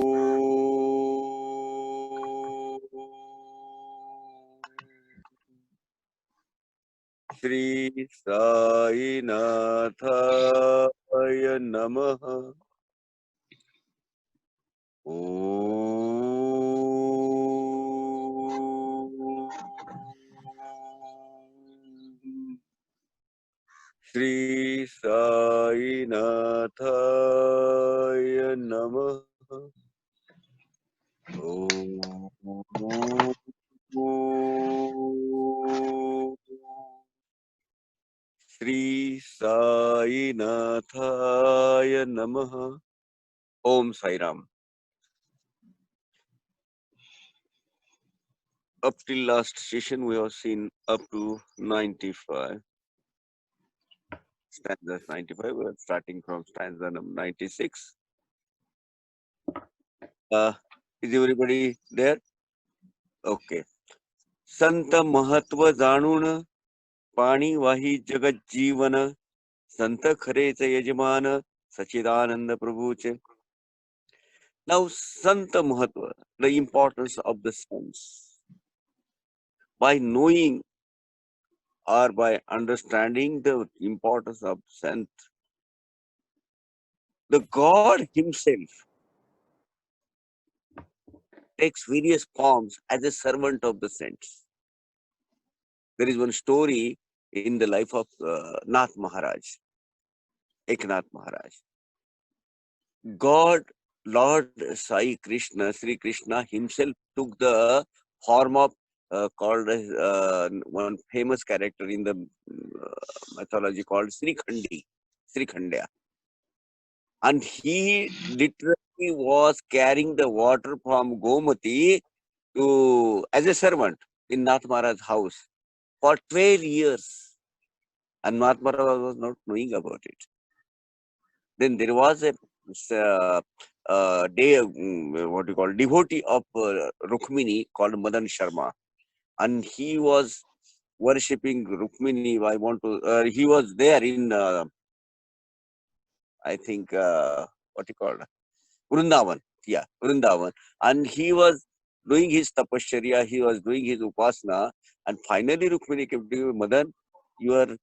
श्री साईनाथाय नमः। श्री साईनाथाय नमः। श्री साईनाथाय नमः। ओम Sai Ram. Up till last session, we have seen up to 95. Stanza 95, we are starting from stanza number 96. Is everybody there? Okay. संत महत्व जाणून पाणी वाही जगत जीवन, संत खरेच यजमान Sachidanand प्रभूचे. Now, Sant Mahatva, the importance of the saints. By knowing or by understanding the importance of Sant, the God himself takes various forms as a servant of the saints. There is one story in the life of Nath Maharaj, Eknath Maharaj. God, Lord Sai Krishna, Sri Krishna himself took the form of called one famous character in the mythology called Sri Khandya. And he literally was carrying the water from Gomati to as a servant in Nath Maharaj's house for 12 years. And Nath Maharaj was not knowing about it. Then there was a what you call devotee of Rukmini called Madan Sharma, and he was worshipping Rukmini. He was there in I think what you call Vrindavan. Yeah, Vrindavan, and he was doing his tapasya. He was doing his upasana, and finally Rukmini came to him, Madan, your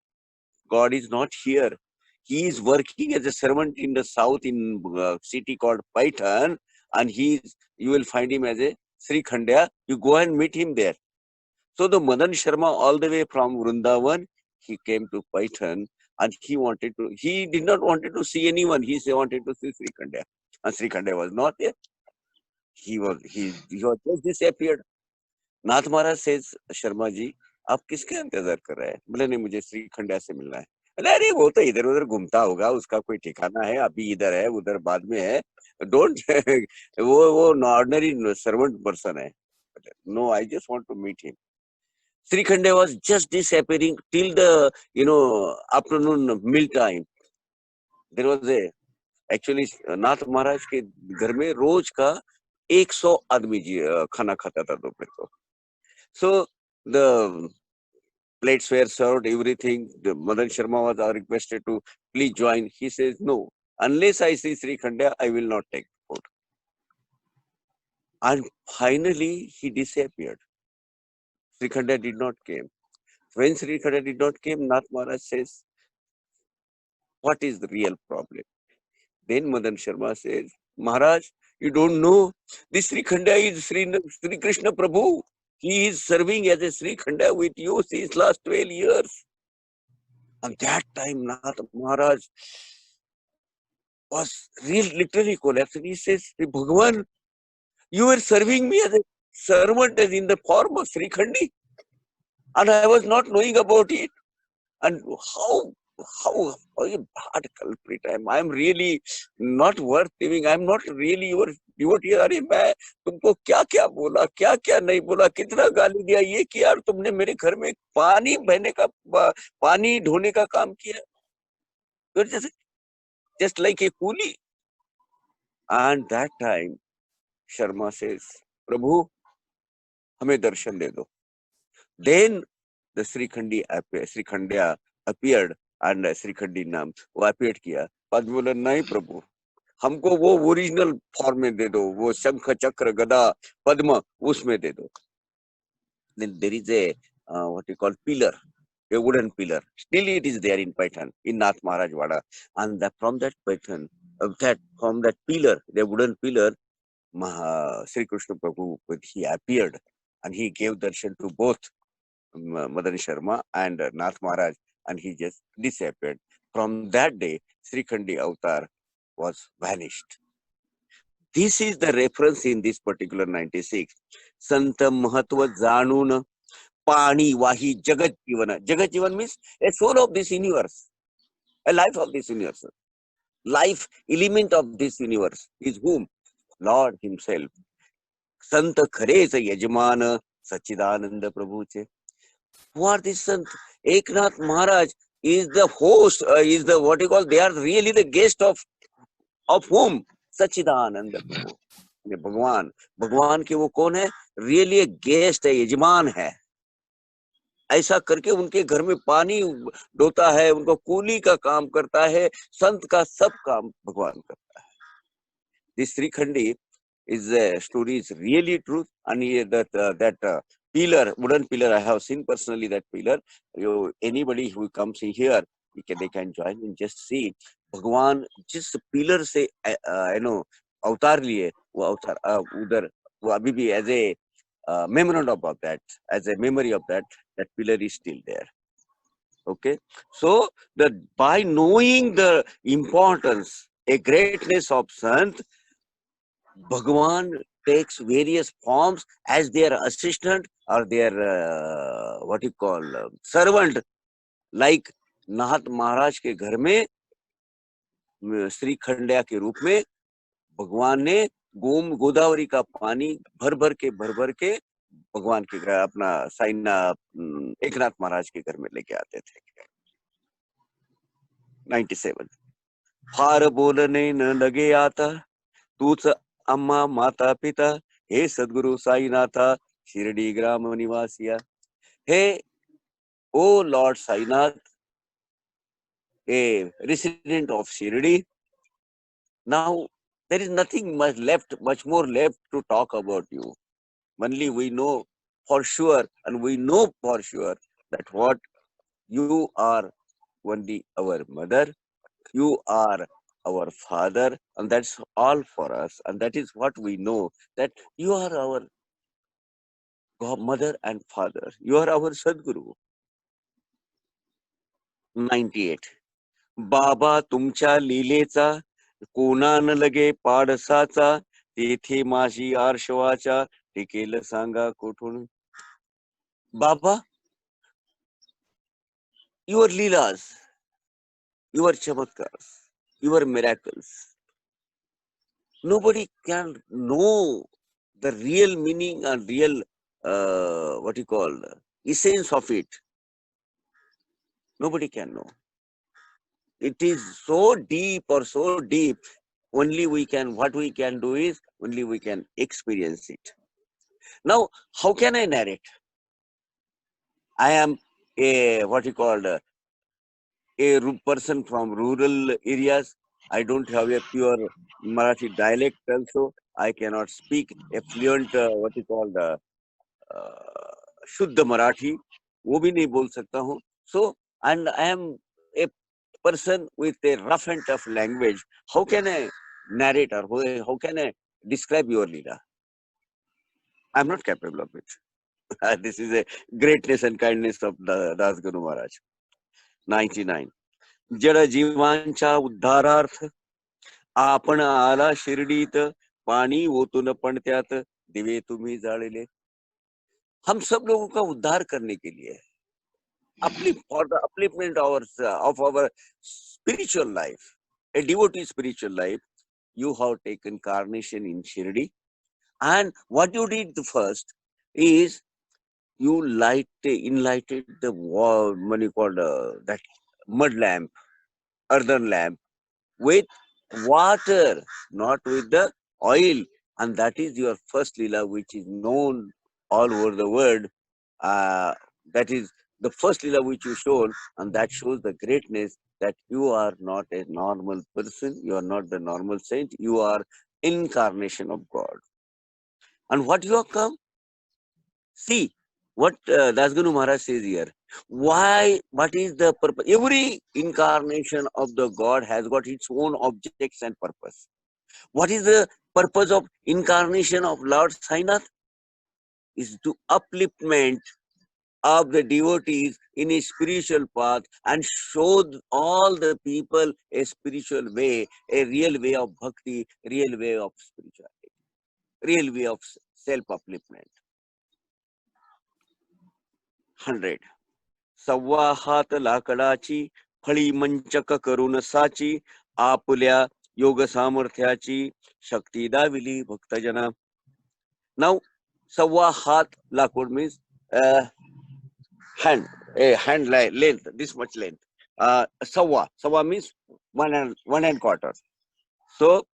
God is not here. He is working as a servant in the south in a city called Paitan, and you will find him as a Sri Khandya. You go and meet him there. So the Madan Sharma, all the way from Vrindavan, he came to Paitan, and he did not wanted to see anyone. He wanted to see Sri Khandya, and Sri Khandya was not there. He was just disappeared. Nath Maharaj says, Sharma ji आप किसके इंतजार कर रहे हैं? बोले नहीं, मुझे श्री खंड्या से मिलना है. अरे वो तो इधर उधर घूमता होगा, उसका कोई ठिकाना है, अभी इधर है उधर बाद में है. डोंट वो ऑर्डिनरी सर्वेंट पर्सन है. No, I just want to meet him. Sri Khande was just disappearing till the afternoon meal time. There was actually Nath Maharaj के घर में रोज का 100 आदमी खाना खाता था दोपहर को. So the plates were served, everything. The Madan Sharma was requested to please join. He says, no, unless I see Sri Khandya, I will not take food. And finally, he disappeared. Sri Khandya did not come. When Sri Khandya did not come, Nath Maharaj says, what is the real problem? Then Madan Sharma says, Maharaj, you don't know, this Sri Khandya is Sri Krishna Prabhu. He is serving as a Sri Khanda with you since last 12 years. And that time, Nath Maharaj was literally collapsed. He says, Bhagavan, you were serving me as a servant as in the form of Sri Khandi. And I was not knowing about it. And how a bad culprit I am. I am really not worth living. I am not really your devotee. अरे मैं तुमको क्या क्या बोला, क्या क्या नहीं बोला, कितना गाली दिया, ये किया, और तुमने मेरे घर में पानी ढोने का काम किया. Just like a coolie. And that time, Sharma says, Prabhu, हमें दर्शन दे दो. Then the Sri Khandya appeared, and Sri Khandi नाम वो appeared किया. बाद बोला नहीं प्रभु, हमको वो ओरिजिनल फॉर्म में दे दो, वो शंख चक्र गदा पद्म उसमें दे दो. Then there is a what you call pillar, a wooden pillar. Still it is there in Paitan, in Nath Maharaj Wada. And from that Paitan, from that pillar, the wooden pillar, Sri Krishna Prabhu, he appeared and he gave darshan to both Madan Sharma and Nath Maharaj, and he just disappeared. From that day, Sri Khandi avatar was vanished. This is the reference in this particular 96. Sant Mahatva Janun Pani Wahi Jagat Jivana. Jagat Jivan means a soul of this universe, a life of this universe. Life element of this universe is whom? Lord Himself. Sant Khare's Yajman Sachidananda Prabhu. Who are these Sant? Eknath Maharaj is the host, is the what you call, they are really the guest of whom? Sachidananda Prabhu. भगवान, भगवान के वो कौन है? Really एक guest है, यजमान है. ऐसा करके उनके घर में पानी डोता है, उनको कूली का काम करता है, संत का सब काम भगवान करता है. This Srikhandi is a story is really true, and that pillar, wooden pillar, I have seen personally that pillar. Anybody who comes in here, they can join and just see. भगवान जिस पिलर से अवतार लिए, वो अवतार उधर वो अभी भी as a memorandum of that, as a memory of that pillar is still there. Okay, so by knowing the importance, a greatness of Sant, Bhagwan takes various forms as their assistant or their what you call servant. Like Nath Maharaj के घर में श्री खंडिया के रूप में भगवान ने गोदावरी का पानी भर भर के भगवान के घर अपना साइना एकनाथ महाराज के घर में लेके आते थे. 97. फार बोलने न लगे आता, तूच अम्मा माता पिता, हे सदगुरु साईनाथा, शिरडी ग्राम निवासिया. Hey, oh Lord Sainath, a resident of Shirdi. Now there is nothing much more left to talk about you. Only we know for sure, and we know for sure that what you are only our mother, you are our father, and that's all for us. And that is what we know, that you are our mother and father. You are our Sadguru. 98. बाबा तुमच्या लीलेचा कोणा न लगे पाडसाचा, तेथे माझी आर्शवाचा टिकेल सांगा कुठून. Baba, your leelas, your chamatkars, your miracles, nobody can know the real meaning and real what you call essence of it. Nobody can know. It is so deep or so deep. Only what we can do is only we can experience it. Now, how can I narrate? I am a what you call a person from rural areas. I don't have a pure Marathi dialect also. I cannot speak a fluent what you call शुद्ध मराठी, वो भी नहीं बोल सकता हूँ. So, and I am a person with a rough and tough language. How can I narrate or how can I describe your Leela? I'm not capable of it. This is a greatness and kindness of the Das Guru Maharaj. 99. जड जीवांच्या उद्धारार्थ आपण आला शिर्डीत, पाणी ओतून पण त्यात दिवे तुम्ही जाळले. हम सब लोगों का उद्धार करने के लिए, for the upliftment of our spiritual life, a devotee spiritual life, you have taken carnation in Shirdi. And what you did first is you enlighted the wall, what you call that mud lamp, earthen lamp, with water, not with the oil. And that is your first lila, which is known all over the world. That is the first lila which you showed, and that shows the greatness that you are not a normal person, you are not the normal saint, you are incarnation of God. And what you have come? See what Das Guru Maharaj says here. Why? What is the purpose? Every incarnation of the God has got its own objects and purpose. What is the purpose of incarnation of Lord Sainath? Is to upliftment of the devotees in a spiritual path and show all the people a spiritual way, a real way of bhakti, real way of spirituality, real way of self-upliftment. 100. सव्वा हात लाकडाची फळी मंचक करून साची आपुल्या योग सामर्थ्याची शक्ती दाविली भक्तजना. Now, सव्वा हात लाकूड means hand, a hand length, this much length. Sawa means 1 and 1/4. So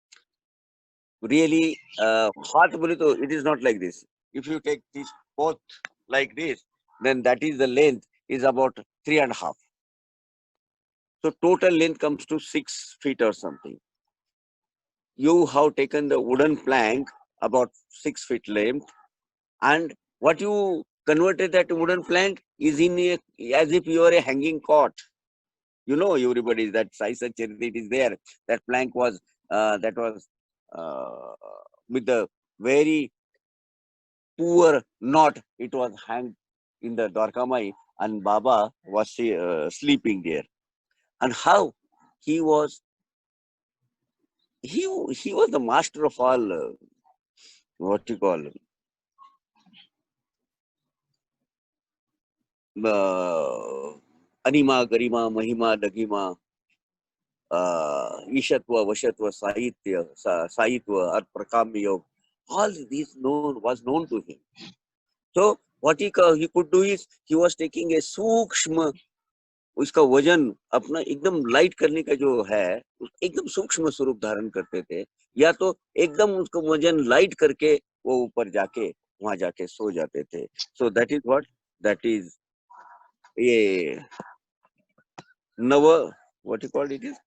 really, heart bole to it is not like this. If you take this both like this, then that is the length is about 3.5. So total length comes to 6 feet or something. You have taken the wooden plank about 6 feet length, and what you converted that wooden plank is in a, as if you are a hanging cot. You know, everybody that Saisa Charity it is there. That plank was that was uh, with the very poor knot. It was hanged in the Dwarkamai, and Baba was sleeping there. And how he was he was the master of all what you call anima, garima, mahima, dagima, ईशत्व, वशत्व, साहित्य, साहित्व, प्रकाम्य योग, all these was known to him. So what he could do is he was taking a सूक्ष्म, उसका वजन अपना एकदम light करने का जो है एकदम सूक्ष्म स्वरूप धारण करते थे, या तो एकदम उसको वजन लाइट करके वो ऊपर जाके वहां जाके सो जाते थे. So that is what that is ये नव what you call it is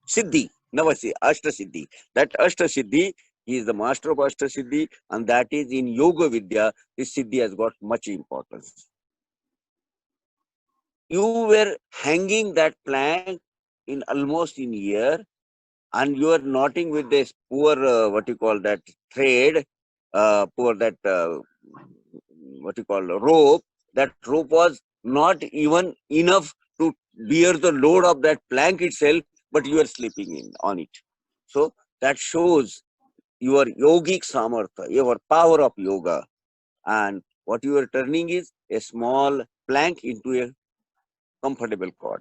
Siddhi, Navasi, Ashtasiddhi. That Ashtasiddhi, he is the master of Ashtasiddhi, and that is in Yoga Vidya, this Siddhi has got much importance. You were hanging that plank in almost in a year, and you are knotting with this poor, what you call that, thread, poor that, what you call rope. That rope was not even enough to bear the load of that plank itself, but you are sleeping in on it. So that shows your yogic samartha, your power of yoga. And what you are turning is a small plank into a comfortable cot.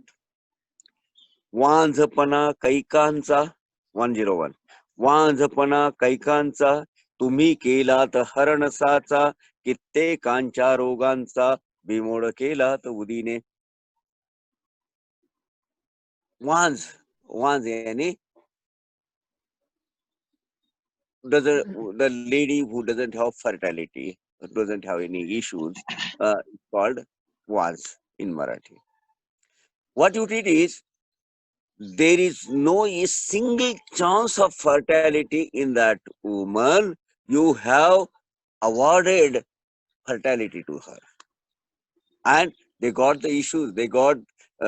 वांझपणा कैकांचा 101. वांझपणा कैकांचा तुम्ही केलात हरणसाचा कित्येकांच्या रोगांचा बिमोड केलात उदीने. वांझ वांझ यानी the lady who doesn't have fertility, doesn't have any issues, called was in Marathi. What you did is there is no a single chance of fertility in that woman. You have awarded fertility to her, and they got the issues. They got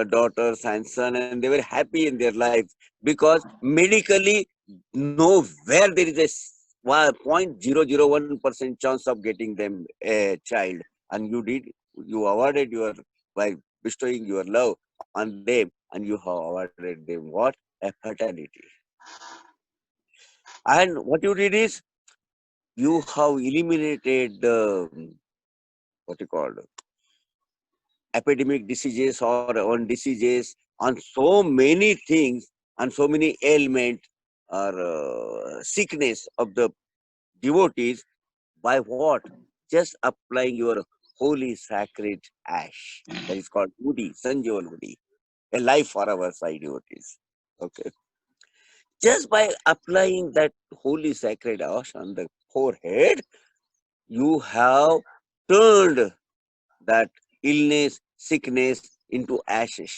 daughters and son, and they were happy in their lives because medically nowhere there is a 0.001% chance of getting them a child, and you awarded your by bestowing your love on them, and you have awarded them what? A fertility. And what you did is you have eliminated the what you call epidemic diseases or on diseases on so many things and so many ailment or sickness of the devotees. By what? Just applying your holy sacred ash. That is called Udi, Sanjeevan Udi, a life for our side devotees. Okay. Just by applying that holy sacred ash on the forehead, you have turned that illness, sickness into ashes.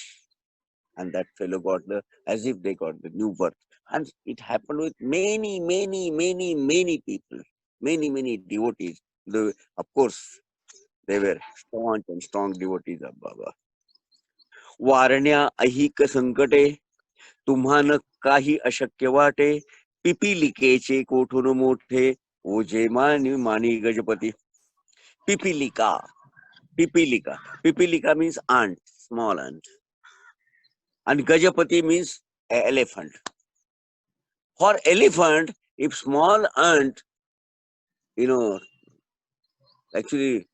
And that fellow got as if they got the new birth. And it happened with many, many, many, many people, many, many devotees. Of course, they were staunch and strong devotees of Baba. वारण्या ऐहिक संकटे तुम्हान काही अशक्य वाटे पिपिलिकेचे कोठून मोठे ओझे मानी मानी Gajapati. Pipilika, Pipilika. Pipilika means ant, small ant. And Gajapati means elephant. For elephant, if small ant, actually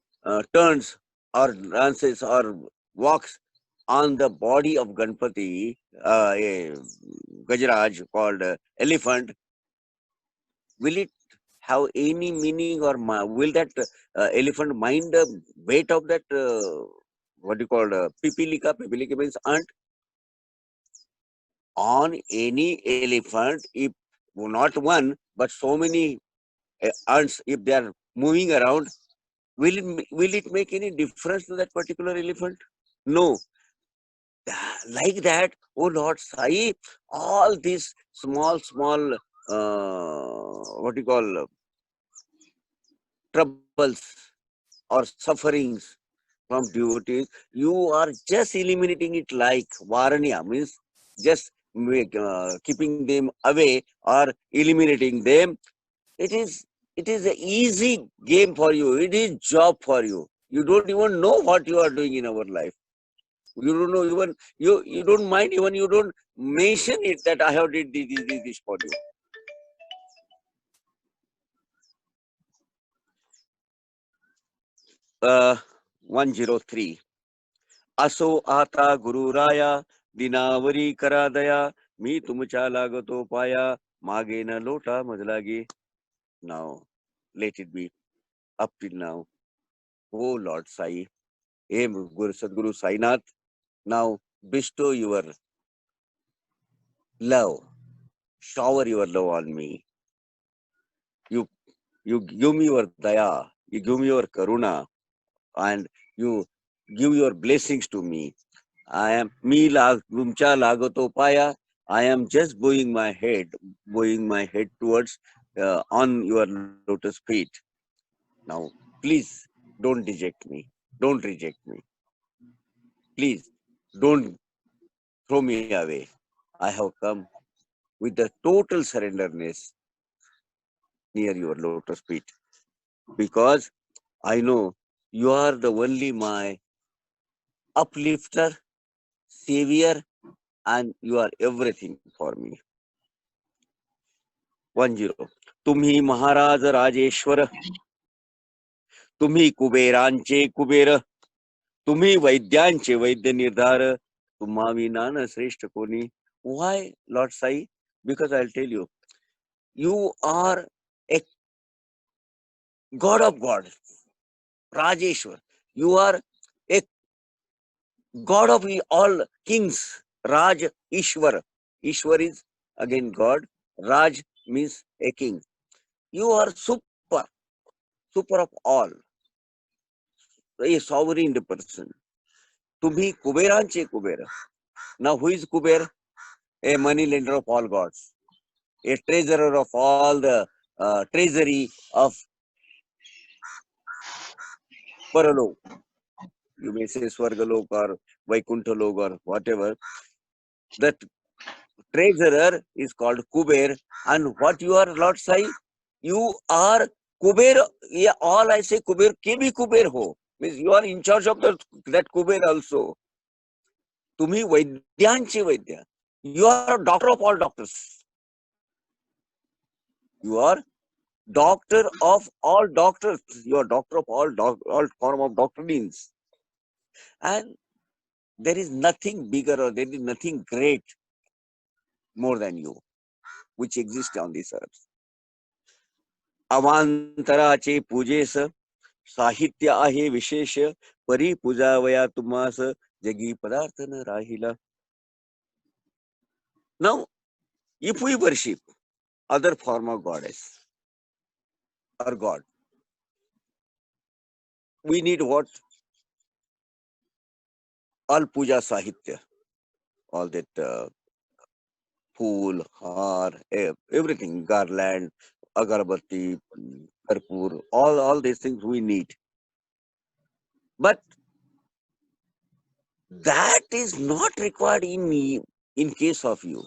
turns or dances or walks on the body of Ganpati, a Gajaraj called elephant, will it have any meaning or will that elephant mind the weight of that, what do you call, Pipilika? Pipilika means ant. On any elephant, if not one, but so many ants, if they are moving around, will it make any difference to that particular elephant? No. Like that, oh Lord Sai, all these small, what do you call, troubles or sufferings from devotees, you are just eliminating it like Varanya, means just keeping them away or eliminating them. It is an easy game for you. It is job for you. You don't even know what you are doing in our life. You don't know even you don't mind even you don't mention it that I have did this for you. 103. असो आता गुरुराया दिनावरी करा दया मी तुमच्या लागतो पाया मागे न लोटा मजलागी. Now let it be up till now. Oh Lord Sai, hey Guru Sadguru Sainath, now bestow your love, shower your love on me. You give me your daya, you give me your karuna, and you give your blessings to me. I am me lag tumcha lagato paya. I am just bowing my head towards on your lotus feet. Now, please don't reject me. Don't reject me. Please don't throw me away. I have come with the total surrenderness near your lotus feet because I know you are the only my uplifter, savior, and you are everything for me. 10. तुम्ही महाराज राजेश्वर, तुम्ही कुबेरांचे कुबेर, तुम्ही वैद्यांचे वैद्य निर्धार, तुम्हा विना न श्रेष्ठ कोणी. Why, Lord Sai? Because I'll tell you, you are a God of gods, Rajeshwar. You are a God of all kings, Raj Ishwar. Ishwar is again God. Raj means a king. You are super of all, a sovereign person. तुम्ही कुबेरांचे Kuber. Now who is Kuber? A money lender of all gods, a treasurer of all the treasury of Paralok. You may say Swargalok or Vaikunthalok or whatever. That treasurer is called Kuber. And what you are, Lord Sai? You are Kuber. Yeah, all I say Kuber, ke bhi Kuber ho. Means you are in charge of that Kuber also. तुम्ही वैद्यांचे वैद्य. You are a doctor of all doctors. You are doctor of all doctors. You are doctor of all form of doctrines. And there is nothing bigger or there is nothing great more than you, which exists on this earth. अवांतराचे पूजेस साहित्य आहे विशेष परी पूजावया तुम्हास जगी पदार्थ न राहिला. Now, if we worship other form of goddess or God, we need what? all puja sahitya, all that phool, har, everything, garland, agarbatti, karpur, all these things we need. But that is not required in me in case of you.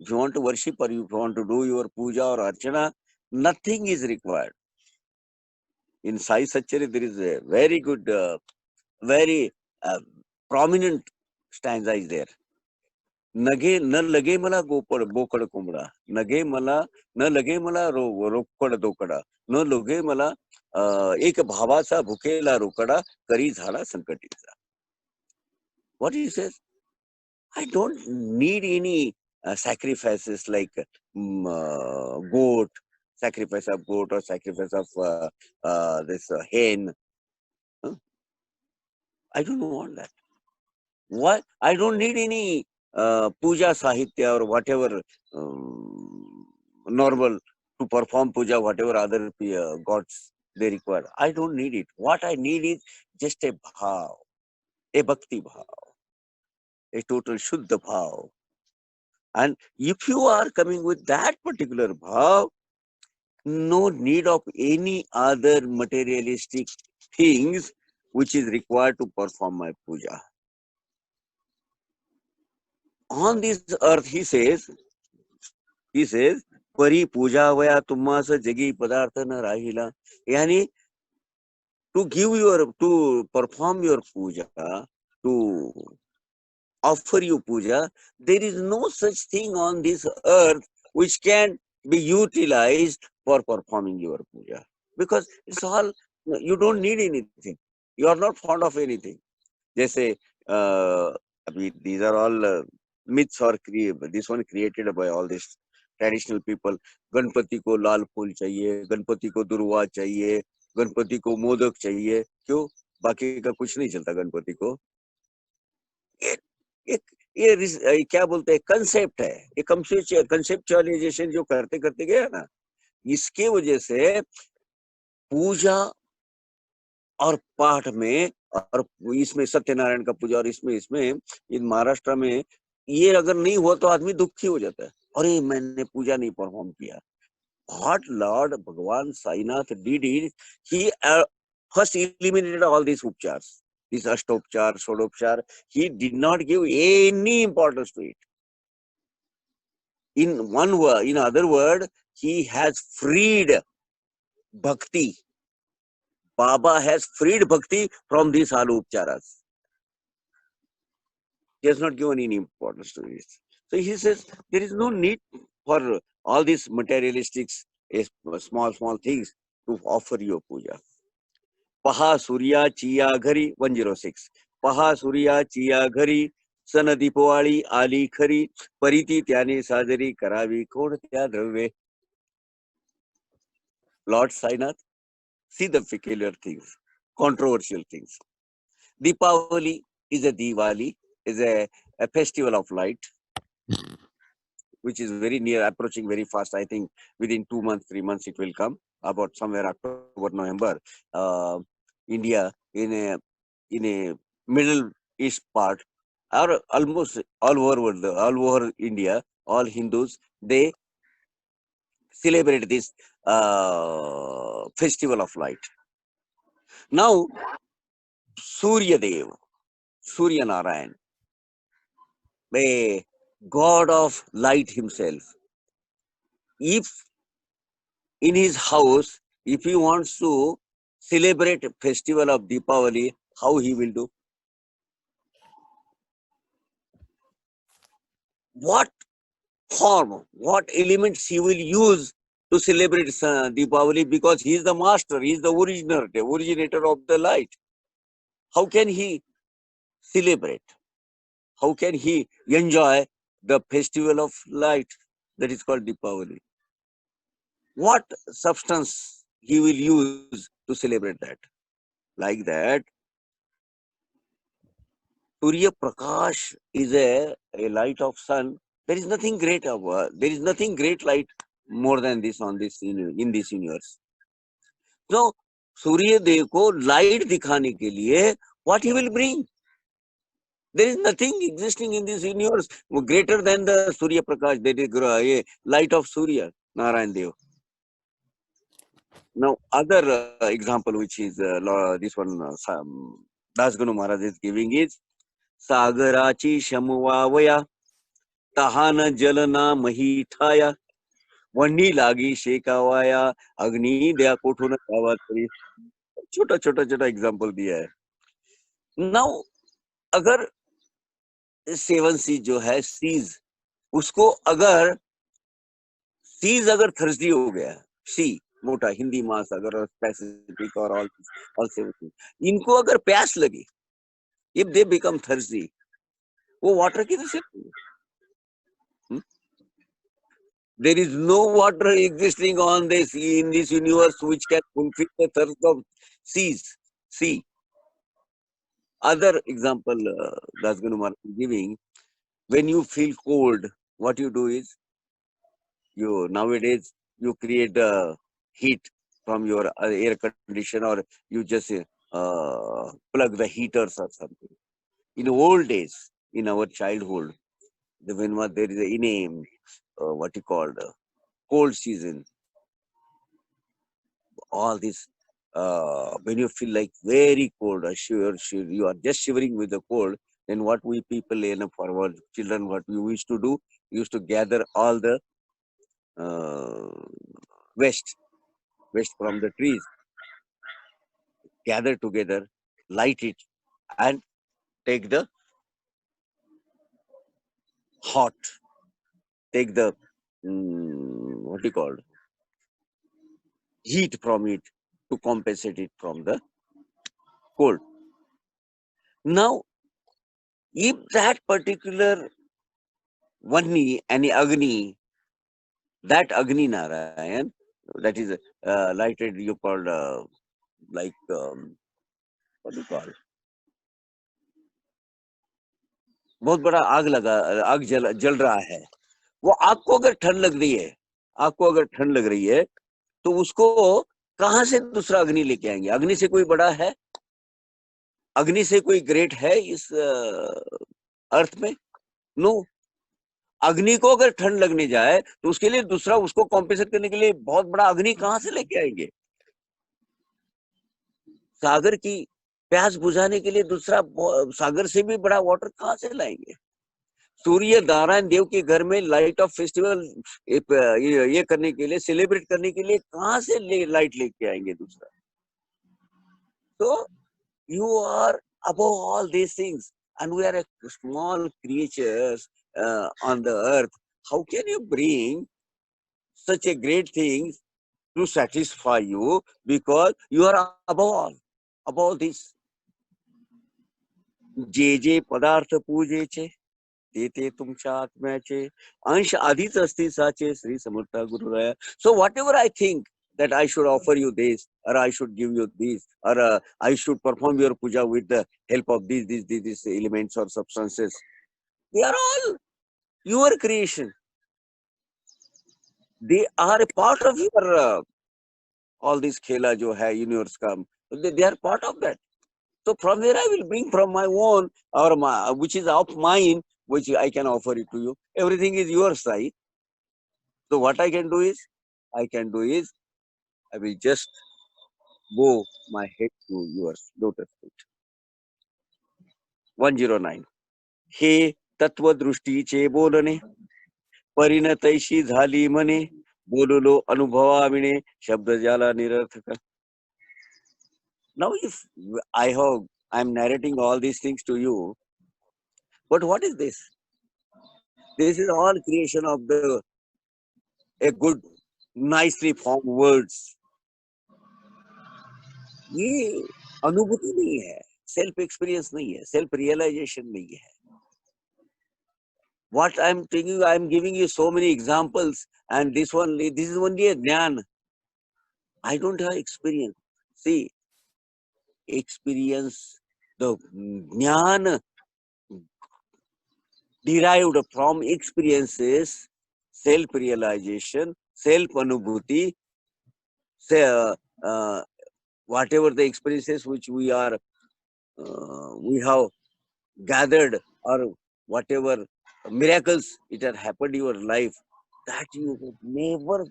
If you want to worship or if you want to do your puja or archana, nothing is required. In Sai Satchari, there is a very good, very prominent stanza is there. नगे न लगे मला गोपड बोकड कोंबडा नगे मला न लगे मला रोकड दोकडा न लगे मला एक भावाचा भुकेला रोकडा करी झाला संकटीचा. What he says, I don't need any sacrifices like goat, sacrifice of goat or sacrifice of this hen. Huh? I don't want that. Why? I don't need any puja sahitya or whatever normal to perform puja, whatever other gods they require. I don't need it. What I need is just a bhav, a bhakti bhav, a total shuddha bhav. And if you are coming with that particular bhav, no need of any other materialistic things which is required to perform my puja. On this earth, he says, परी पूजा वया तुम्हास जगी पदार्थ न राहिला. Yani, to perform your puja, to offer you puja, there is no such thing on this earth which can be utilized for performing your puja. Because it's all, you don't need anything. You are not fond of anything. जैसे these are all myths or this one created by all these traditional people. Ganpati को लाल फूल चाहिए, गणपति को दुर्वा चाहिए, गणपति को मोदक चाहिए. क्यों? बाकी का कुछ नहीं चलता गणपति को. ये क्या बोलते हैं, कंसेप्ट है. ये कंसेप्चुअलाइजेशन जो करते करते गया ना, इसके वजह से पूजा और पाठ में और इसमें सत्यनारायण का पूजा और इसमें इन महाराष्ट्र में ये अगर नहीं हुआ तो आदमी दुखी हो जाता है. अरे मैंने पूजा नहीं परफॉर्म किया. What Lord Bhagavan Sainath did is he first eliminated all these upchars, these ashtopchar, shodopchar. He did not give any importance to it. In one word, in other word, he has freed bhakti. Baba has freed bhakti from these all upcharas. He has not given any importance to it. So he says there is no need for all these materialistics, small things to offer your puja. पहा Surya chia घरी 106. पहा Surya chia घरी सन दीपवाळी आली खरी परिती त्याने साजरी करावी कोणत्या द्रव्ये. Lord Sainath, see the peculiar things, controversial things. Deepavali is a Diwali, is a festival of light, which is very near, approaching very fast. I think within 2 months, 3 months, it will come. About somewhere October, November, India in a middle east part, or almost all over India, all Hindus, they celebrate this festival of light. Now, Surya Dev, Surya Narayan, the god of light himself, if in his house, if he wants to celebrate a festival of Deepavali, how he will do? What form, what elements he will use to celebrate Deepavali, because he is the master, he is the originator of the light. How can he celebrate? How can he enjoy the festival of light that is called Deepavali? What substance he will use to celebrate that? Like that, Surya Prakash is a light of sun. There is nothing great light more than this in this universe. So Surya Dev को light दिखाने के लिए what he will bring? There is nothing existing in this universe greater than the Surya Prakash, that is light of Surya, Narayan Dev. Now, other example which is this one, Das Guru Maharaj is giving is Sagarachi Shamuvavaya Tahana Jalana Mahithaya Vandi Lagi Shekawaya Agni Dya Kothuna Kavatri. छोटा छोटा छोटा example दिया है. Now अगर 7C जो है seize, उसको अगर सीज अगर थर्सडे हो गया, सी मोटा हिंदी मास अगर पैसिफिक और ऑल 7, इनको अगर प्यास लगी, इफ दे बिकम थर्सडे, वो वाटर किधर से? There is no water existing on this in this universe which can fulfill the thirst of seas. Sea. Other example, Das Guru Maharaj is giving, when you feel cold, what you do is, you nowadays you create heat from your air conditioner, or you just plug the heaters or something. In old days, in our childhood, when there is in a what you call cold season, all this when you feel like very cold, you are just shivering with the cold, then what we people in for our children, what we used to do, we used to gather all the uh, waste from the trees, gather together, light it, and take the hot, take the what you call heat from it to compensate it from the cold. Now, if that particular Vani and Agni, that Agni Narayan, that is lighted, you called like what do you call? बहुत बड़ा आग लगा, आग जल रहा है. वो आग को अगर ठंड लग रही है, आग को अगर ठंड लग रही है, तो उसको कहां से दूसरा अग्नि लेके आएंगे? अग्नि से कोई बड़ा है? अग्नि से कोई ग्रेट है इस अर्थ में? नो. अग्नि को अगर ठंड लगने जाए तो उसके लिए दूसरा, उसको कॉम्पेंसेट करने के लिए बहुत बड़ा अग्नि कहां से लेके आएंगे? सागर की प्यास बुझाने के लिए दूसरा सागर से भी बड़ा वाटर कहां से लाएंगे? सूर्य नारायण देव के घर में लाइट ऑफ फेस्टिवल ये करने के लिए, सेलिब्रेट करने के लिए कहां से लाइट लेके आएंगे दूसरा? तो you are above all these things, and we are a small creatures on the earth. How can you bring such a great thing to satisfy you, because you are above this? जे जे पदार्थ पूजेचे ते ते तुमच्या आत्म्याचे अंश आधीच असती साचे Shri Samarth गुरुराया. So whatever I think that I should offer you this, or I should give you this, or I should perform your puja with the help of these elements or substances, they are all your creation. They are a part of your all this khela jo hai universe ka, they are part of that. So from where I will bring from my own, or my, which is of mine, which I can offer it to you. Everything is your side. So what I can do is, I will just bow my head to your lotus feet. 109. हे तत्वदृष्टीचे बोलणे परिणतैशी झाली मने बोललो अनुभवाविणे शब्द जाला निरर्थक. Now if I'm narrating all these things to you, but what is this? This is all creation of a good, nicely formed words. ये अनुभूति नहीं है, सेल्फ एक्सपीरियंस नहीं है, सेल्फ रियलाइजेशन नहीं है. What I'm telling you, I'm giving you so many examples, and this is only a jnana. I don't have experience. See, experience, the jnana derived from experiences, self-realization, self-anubhuti, whatever the experiences which we have gathered, or whatever miracles it had happened in your life, that you would never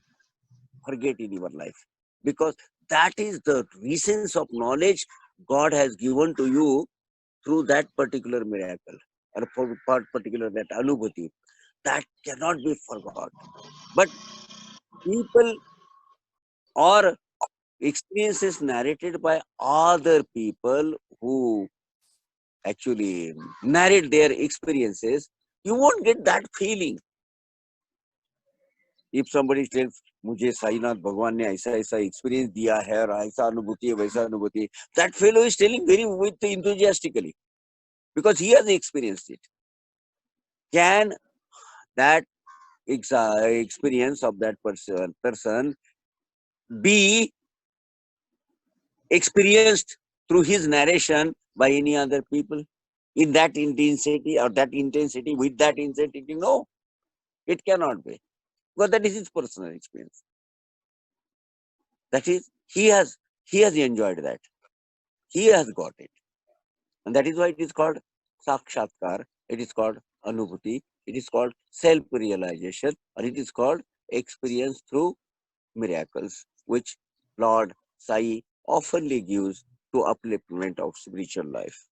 forget in your life, because that is the essence of knowledge God has given to you through that particular miracle, or particular that anubhuti, that cannot be forgot. But people or experiences narrated by other people who actually narrate their experiences, you won't get that feeling. If somebody tells, मुझे साईनाथ भगवान ने ऐसा ऐसा experience दिया है और ऐसा अनुभूति है वैसा अनुभूति, that fellow is telling very with enthusiastically, because he has experienced it. Can that experience of that person be experienced through his narration by any other people in that intensity, or that intensity with that intensity? No, it cannot be, because that is his personal experience. That is, he has enjoyed that, he has got it, and that is why it is called sakshatkar, it is called anubhuti, it is called self realization, or it is called experience through miracles, which Lord Sai oftenly gives to upliftment of spiritual life.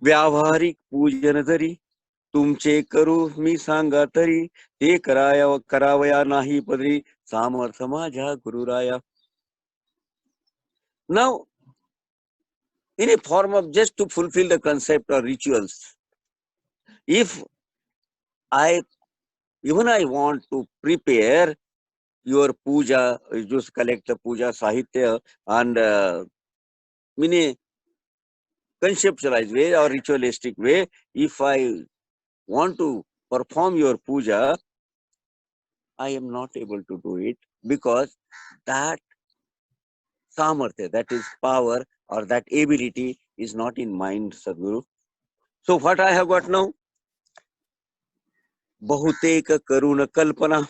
व्यावहारिक पूजन जरी तुमचे करू मी सांगा तरी, ते करावया नाही पदरी, सामर्थ माझ्या गुरुराया. Now, in a form of just to fulfill the concept or rituals, if I even I want to prepare your puja, just collect the puja sahitya and in a conceptualized way or ritualistic way, if I want to perform your puja, I am not able to do it, because that samarthya, that is power or that ability, is not in mind, Sadhguru. So what I have got now? Bahuteka karuna kalpana.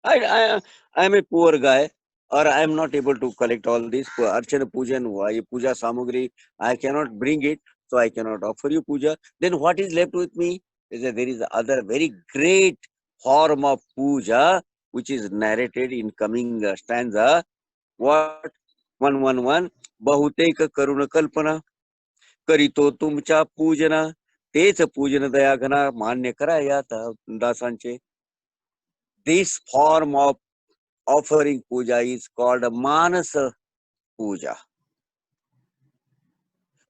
I am a poor guy, or I am not able to collect all this archana puja and puja samagri. I cannot bring it, so I cannot offer you puja. Then what is left with me is that there is other very great form of puja which is narrated in coming stanza. What? 111. बहुतेक करुण कल्पना करीतो तुमच्या पूजना, तेच पूजन दयाघना मान्य करा या दासांचे. This form of offering puja is called Manasa Puja.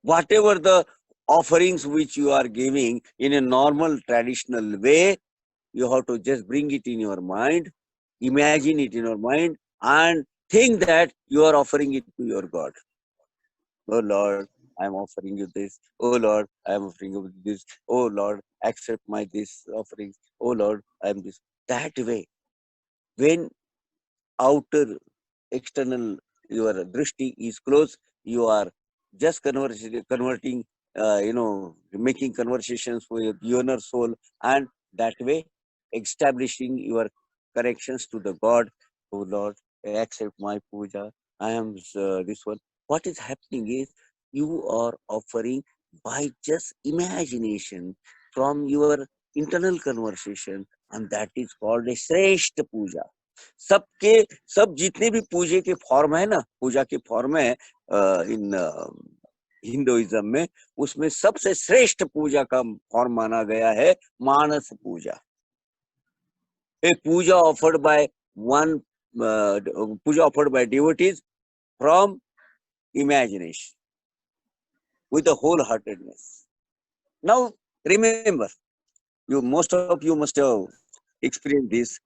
Whatever the offerings which you are giving in a normal traditional way, you have to just bring it in your mind, imagine it in your mind, and think that you are offering it to your God. Oh Lord, I am offering you this. Oh Lord, I am offering you this. Oh Lord, accept my this offerings. Oh Lord, I am this. That way, when outer external your drishti is close, you are just converting, making conversations with your inner soul, and that way establishing your connections to the God. Oh Lord, accept my puja, I am this one. What is happening is, you are offering by just imagination from your internal conversation, and that is called a shrestha puja. सबके सब जितने भी पूजे के form है ना, पूजा के form है इन हिंदुइज्म में, उसमें सबसे श्रेष्ठ पूजा का फॉर्म माना गया है मानस puja. A puja offered by one puja offered by devotees from imagination with a wholeheartedness. Now remember, most of you must have experienced this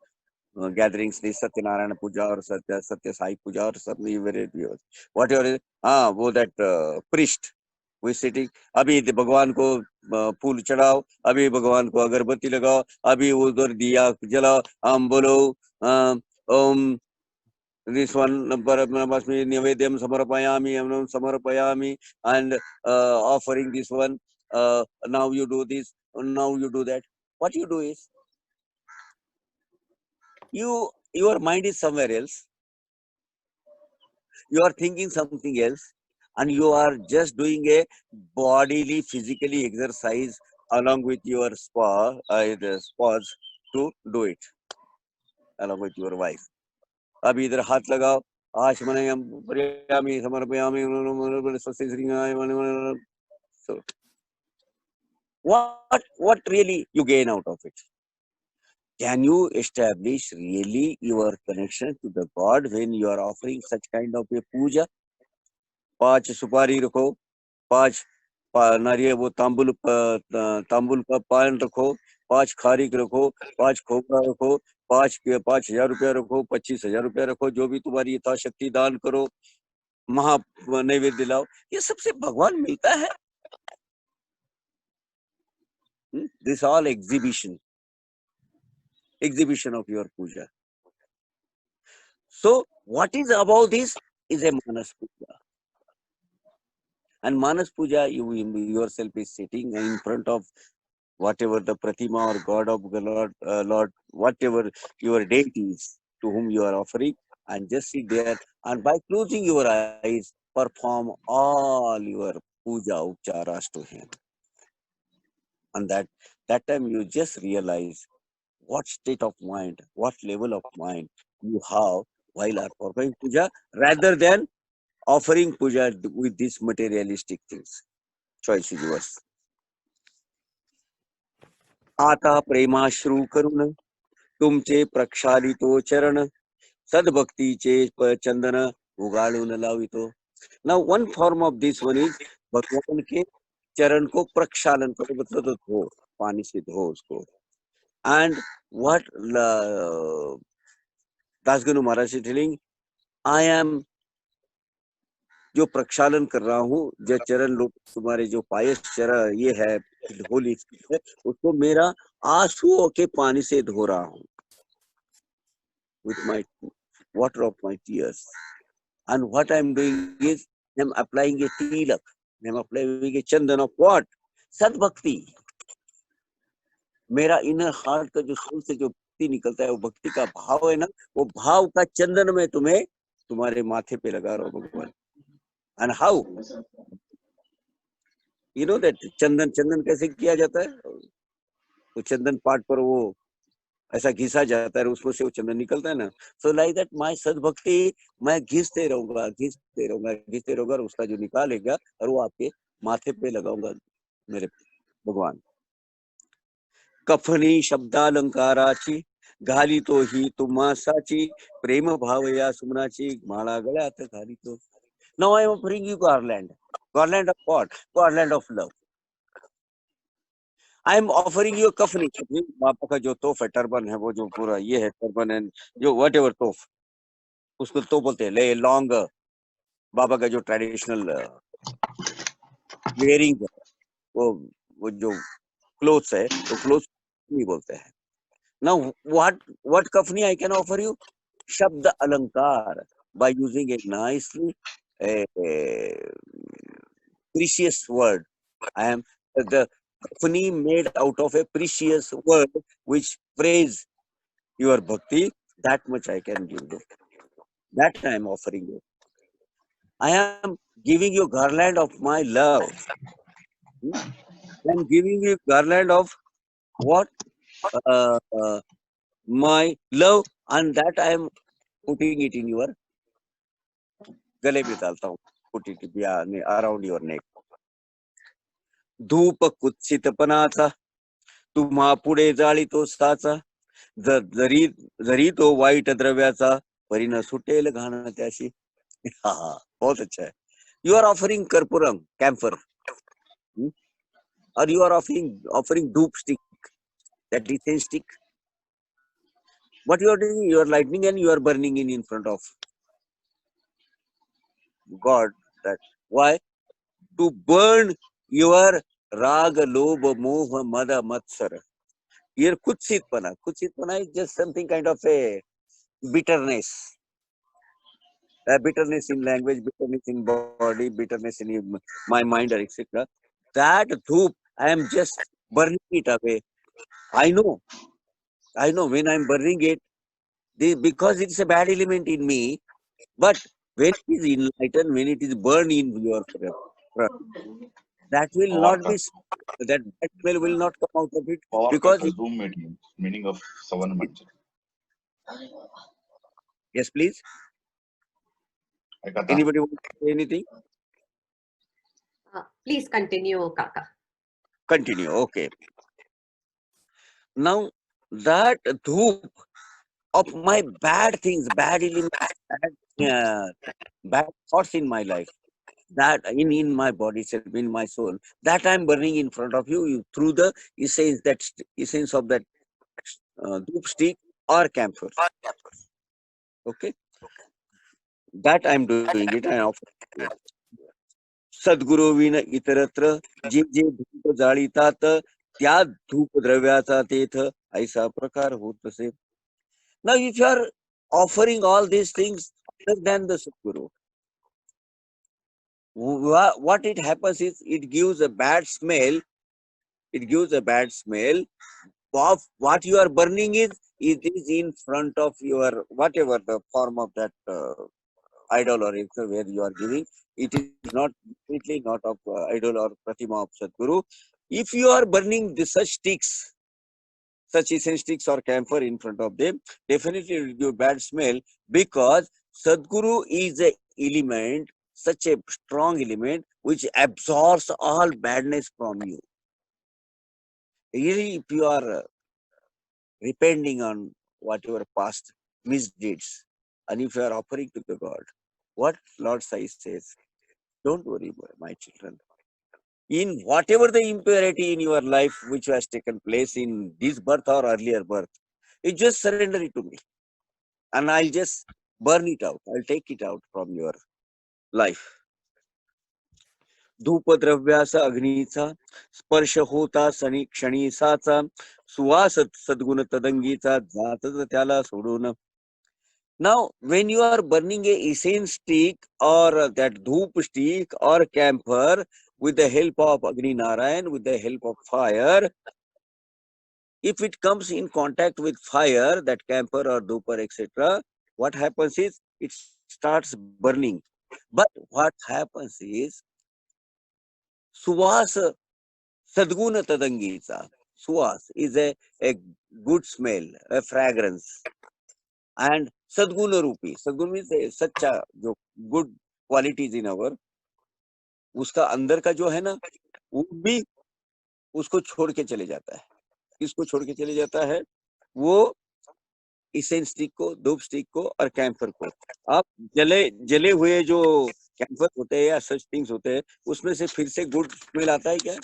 gatherings, this Satyanarayana Puja or Satya Sai Puja or something very whatever. वो that priest we sitting. अभी भगवान को फूल चढ़ाओ, अभी भगवान को अगरबत्ती लगाओ, अभी उधर दिया जलाओ, हम बोलो ओम this one Parabrahmasmi Nivedyam Samarapayami, Samarapayami, and offering this one. Now you do this, now you do that. What you do is, your mind is somewhere else, you are thinking something else, and you are just doing a bodily, physically exercise along with your the spouse to do it along with your wife. अब इधर हाथ लगाओ, आचमनयम पर्यामि समर्पयामि स्वस्ति श्रींगाय so what really you gain out of it? Can you establish really your connection to the God when you are offering such kind of a puja? 5 सुपारी रखो, 5 नारियल वो तांबुल का पान रखो, 5 खारिक रखो, 5 खोपरा रखो, 5,000 रुपया रखो, 25,000 रुपया रखो, जो भी तुम्हारी यथाशक्ति दान करो, महा नैवेद्य दिलाओ, ये सबसे भगवान मिलता है. This all exhibition of your puja. So what is about this is a Manas Puja. And Manas Puja, you yourself is sitting in front of whatever the Pratima or God of the Lord, whatever your deity is to whom you are offering, and just sit there, and by closing your eyes, perform all your puja upcharas to him. And that time you just realize what state of mind, what level of mind you have while performing puja, rather than offering puja with these materialistic things. Choice is yours. आता प्रेमाश्रू करुण तुमचे प्रक्षालितो चरण सद्भक्तीचे चंदन उगाळून लावितो. Now one form of this one is भगवान के चरण को प्रक्षालन करो, मतलब तो धो, पानी से धो उसको. And what Dasganu Maharaj is telling, I am जो प्रक्षालन कर रहा हूँ, जो चरण लोग तुम्हारे जो पायस चरण ये है होली है, उसको मेरा आंसुओं के पानी से धो रहा हूँ, with my water of my tears. And what I am doing is I am applying a tilak, I am applying a chandan of what? Sadbhakti. मेरा इनर हार्ट का जो सोल से जो भक्ति निकलता है, वो भक्ति का भाव है ना, वो भाव का चंदन में तुम्हें तुम्हारे माथे पे लगा रहा हूँ भगवान. And how? You know that चंदन कैसे किया जाता है? वो चंदन पाट पर वो ऐसा घिसा जाता है, उसमें से वो चंदन निकलता है ना. So like that my सद्भक्ति मैं घिसते रहूंगा, और उसका जो निकालेगा और वो आपके माथे पे लगाऊंगा मेरे भगवान. कफनी शब्दालंकाराची घालितो ही तुम्हा साची प्रेम भाव या सुमनाची माळा गळ्यात घालितो. Now I am offering you garland of what? Garland of love. I am offering you कफनी. बापा का जो तोफ है, टर्बन है, वो जो पूरा ये है टर्बन है, जो वट एवर तोफ, उसको तो बोलते हैं ले लॉन्ग. बाबा का जो ट्रेडिशनल वेयरिंग है, वो जो क्लोथ्स है, तो क्लोथ्स नहीं बोलते हैं. Now what kafni I can offer you? Shabda alankar, by using a nicely precious word. I am the kafni made out of a precious word which praise your bhakti. That much I can give you. That I am offering you. I am giving you garland of my love. I am giving you garland of what? My love, and that I am putting it in your गले में डालता हूँ, put it around your neck. धूप कुत्सितपणाचा तुम्हा पुढे जाळीतो साचा, जरी तो white द्रव्याचा परिण सुटेल घाण त्याशी. बहुत अच्छा है. You are offering कर्पूरम, camphor, or you are offering धूप stick, that incense stick. What you are doing? You are lighting and you are burning in front of God. That why? To burn your rag, lobha, moha, mada, matsara. Your kutsitpana is just something kind of a bitterness. Bitterness in language, bitterness in body, bitterness in my mind, etc. That dhoop, I am just burning it away. I know when I am burning it, because it's a bad element in me, but when it is enlightened, when it is burned in your front, that will Or not be, that smell will not come out of it, or because Kathas Zoom meaning of Savan Manchal. yes, please. Hey, Katha. Anybody want to say anything? Please continue, Kaka. Continue. Okay. Now that dhoop of my bad things, bad elements, bad thoughts in my life, that in my body itself, in my soul, that I'm burning in front of you, through the essence, that essence of that dhoop stick or camphor. Okay, that I'm doing it, and offer. सद्गुरुविन इतरत्र जे जे धूप जाळीतात त्या धूप द्रव्याचा तेथ ऐसा प्रकार होत असे. Now if you are offering all these things other than the Sadguru, what it happens is it gives a bad smell. It gives a bad smell of what you are burning is, it is in front of your whatever the form of that idol or where you are giving. It is not completely not of idol or pratima of Sadguru. If you are burning such sticks, such incense sticks or camphor in front of them, definitely it will give bad smell, because Sadguru is a element, such a strong element which absorbs all badness from you. Really, if you are repenting on whatever past misdeeds, and if you are offering to the God, what Lord Sai says, don't worry, my children. In whatever the impurity in your life which has taken place in this birth or earlier birth, you just surrender it to me, and I'll just burn it out. I'll take it out from your life. धूपद्रव्याचा अग्नीचा स्पर्श होता सणी क्षणीसाचा सुवास सद्गुण तदंगीचा जातच त्याला सोडून. Now, when you are burning a incense stick or that dhoop stick or camphor with the help of Agni Narayan, with the help of fire, if it comes in contact with fire, that camphor or dhooper, etc., what happens is it starts burning. But what happens is Suvas Sadguna Tadangiza. Suas is a good smell, a fragrance. And Sadguna Rupi. Sadguna means such a good qualities in our, उसका अंदर का जो है ना, वो भी उसको छोड़ के चले जाता है. किसको छोड़ के चले जाता है? वो इसेंस स्टिक को, धूप स्टिक को और कैंफर को. आप जले हुए जो कैंफर होते हैं या सच थिंग्स होते हैं, उसमें से फिर से गुड स्मेल आता है क्या?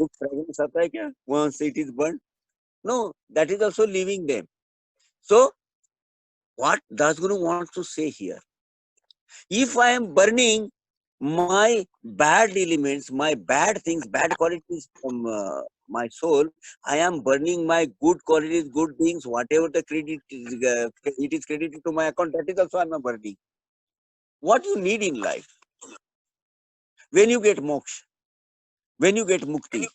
गुड फ्रेग्रेंस आता है क्या? Once it is burned? No, that is also leaving them. So, what Das Guru wants to say here? If I am burning my bad elements, my bad things, bad qualities from my soul, I am burning my good qualities, good things, whatever the credit is, it is credited to my account, that is also I am burning. What you need in life? When you get moksha, when you get mukti,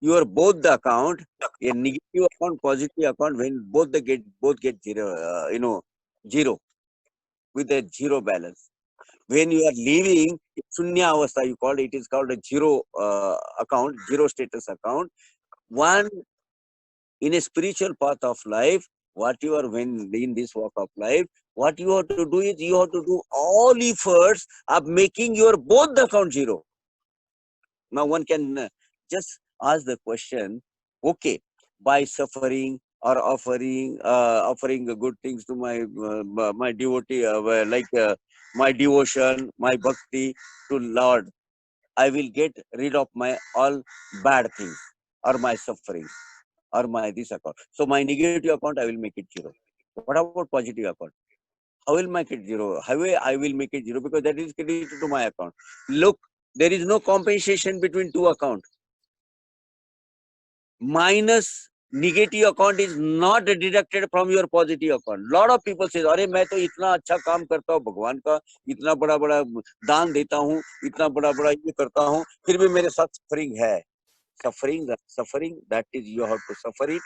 your both the account, a negative account, positive account, when both get zero, zero, with a zero balance. When you are leaving Shunya Avastha, you call it is called a zero account, zero status account. One, in a spiritual path of life, what you are when in this walk of life, what you have to do is you have to do all efforts of making your both the account zero. Now one can just ask the question, okay, by suffering or offering good things to my devotee, my devotion, my bhakti to Lord, I will get rid of my all bad things or my suffering or my this account. So my negative account, I will make it zero. What about positive account? How will make it zero? How will I will make it zero? Because that is credited to my account. Look, there is no compensation between two accounts. Minus negative account is not deducted from your positive account. Lot of people say, अरे मैं तो इतना अच्छा काम करता हूँ भगवान का, इतना बड़ा बड़ा दान देता हूँ, इतना बड़ा बड़ा ये करता हूँ, फिर भी मेरे साथ सफरिंग है. Suffering, that is you have to suffer it.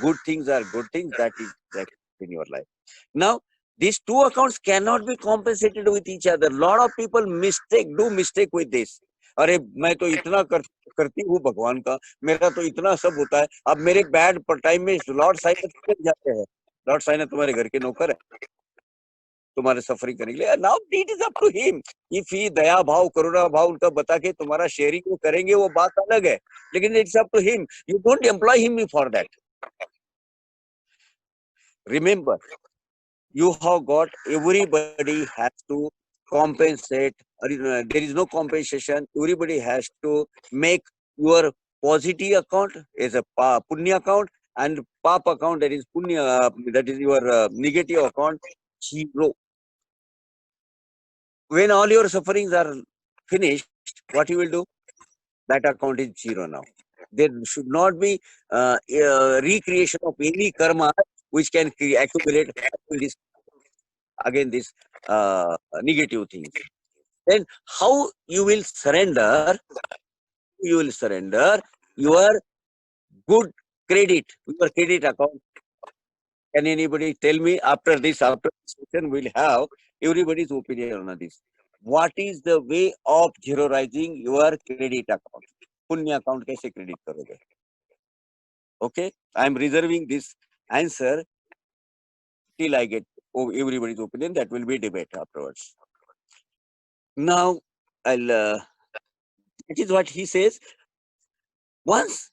Good things are good things, that is in your life. Now, These two accounts cannot be compensated with each other. Lot of people do mistake with this. अरे मैं तो इतना करती हूँ भगवान का, मेरा तो इतना सब होता है, अब मेरे बैड टाइम में लॉर्ड साईं जाते हैं। लॉर्ड साईं तुम्हारे घर के नौकर है, तुम्हारे सफरिंग करने के लिए। Now it is up to him, if he दया भाव करुणा भाव उनका बता के तुम्हारा शेयरिंग वो करेंगे, वो बात अलग है, लेकिन it's up to him, you don't employ him for that. Remember, you have got, everybody has to compensate, there is no compensation, everybody has to make your positive account as a punya account, and pap account, that is punya, that is your negative account, zero. When all your sufferings are finished, what you will do? That account is zero now. There should not be recreation of any karma which can accumulate this, again this negative things. Then how you will surrender? You will surrender your good credit, your credit account. Can anybody tell me after this session we'll have everybody's opinion on this? What is the way of zeroizing your credit account? Punya account kaise credit karoge? Okay, I am reserving this answer till I get everybody's opinion. That will be debate afterwards. Now, it is what he says. Once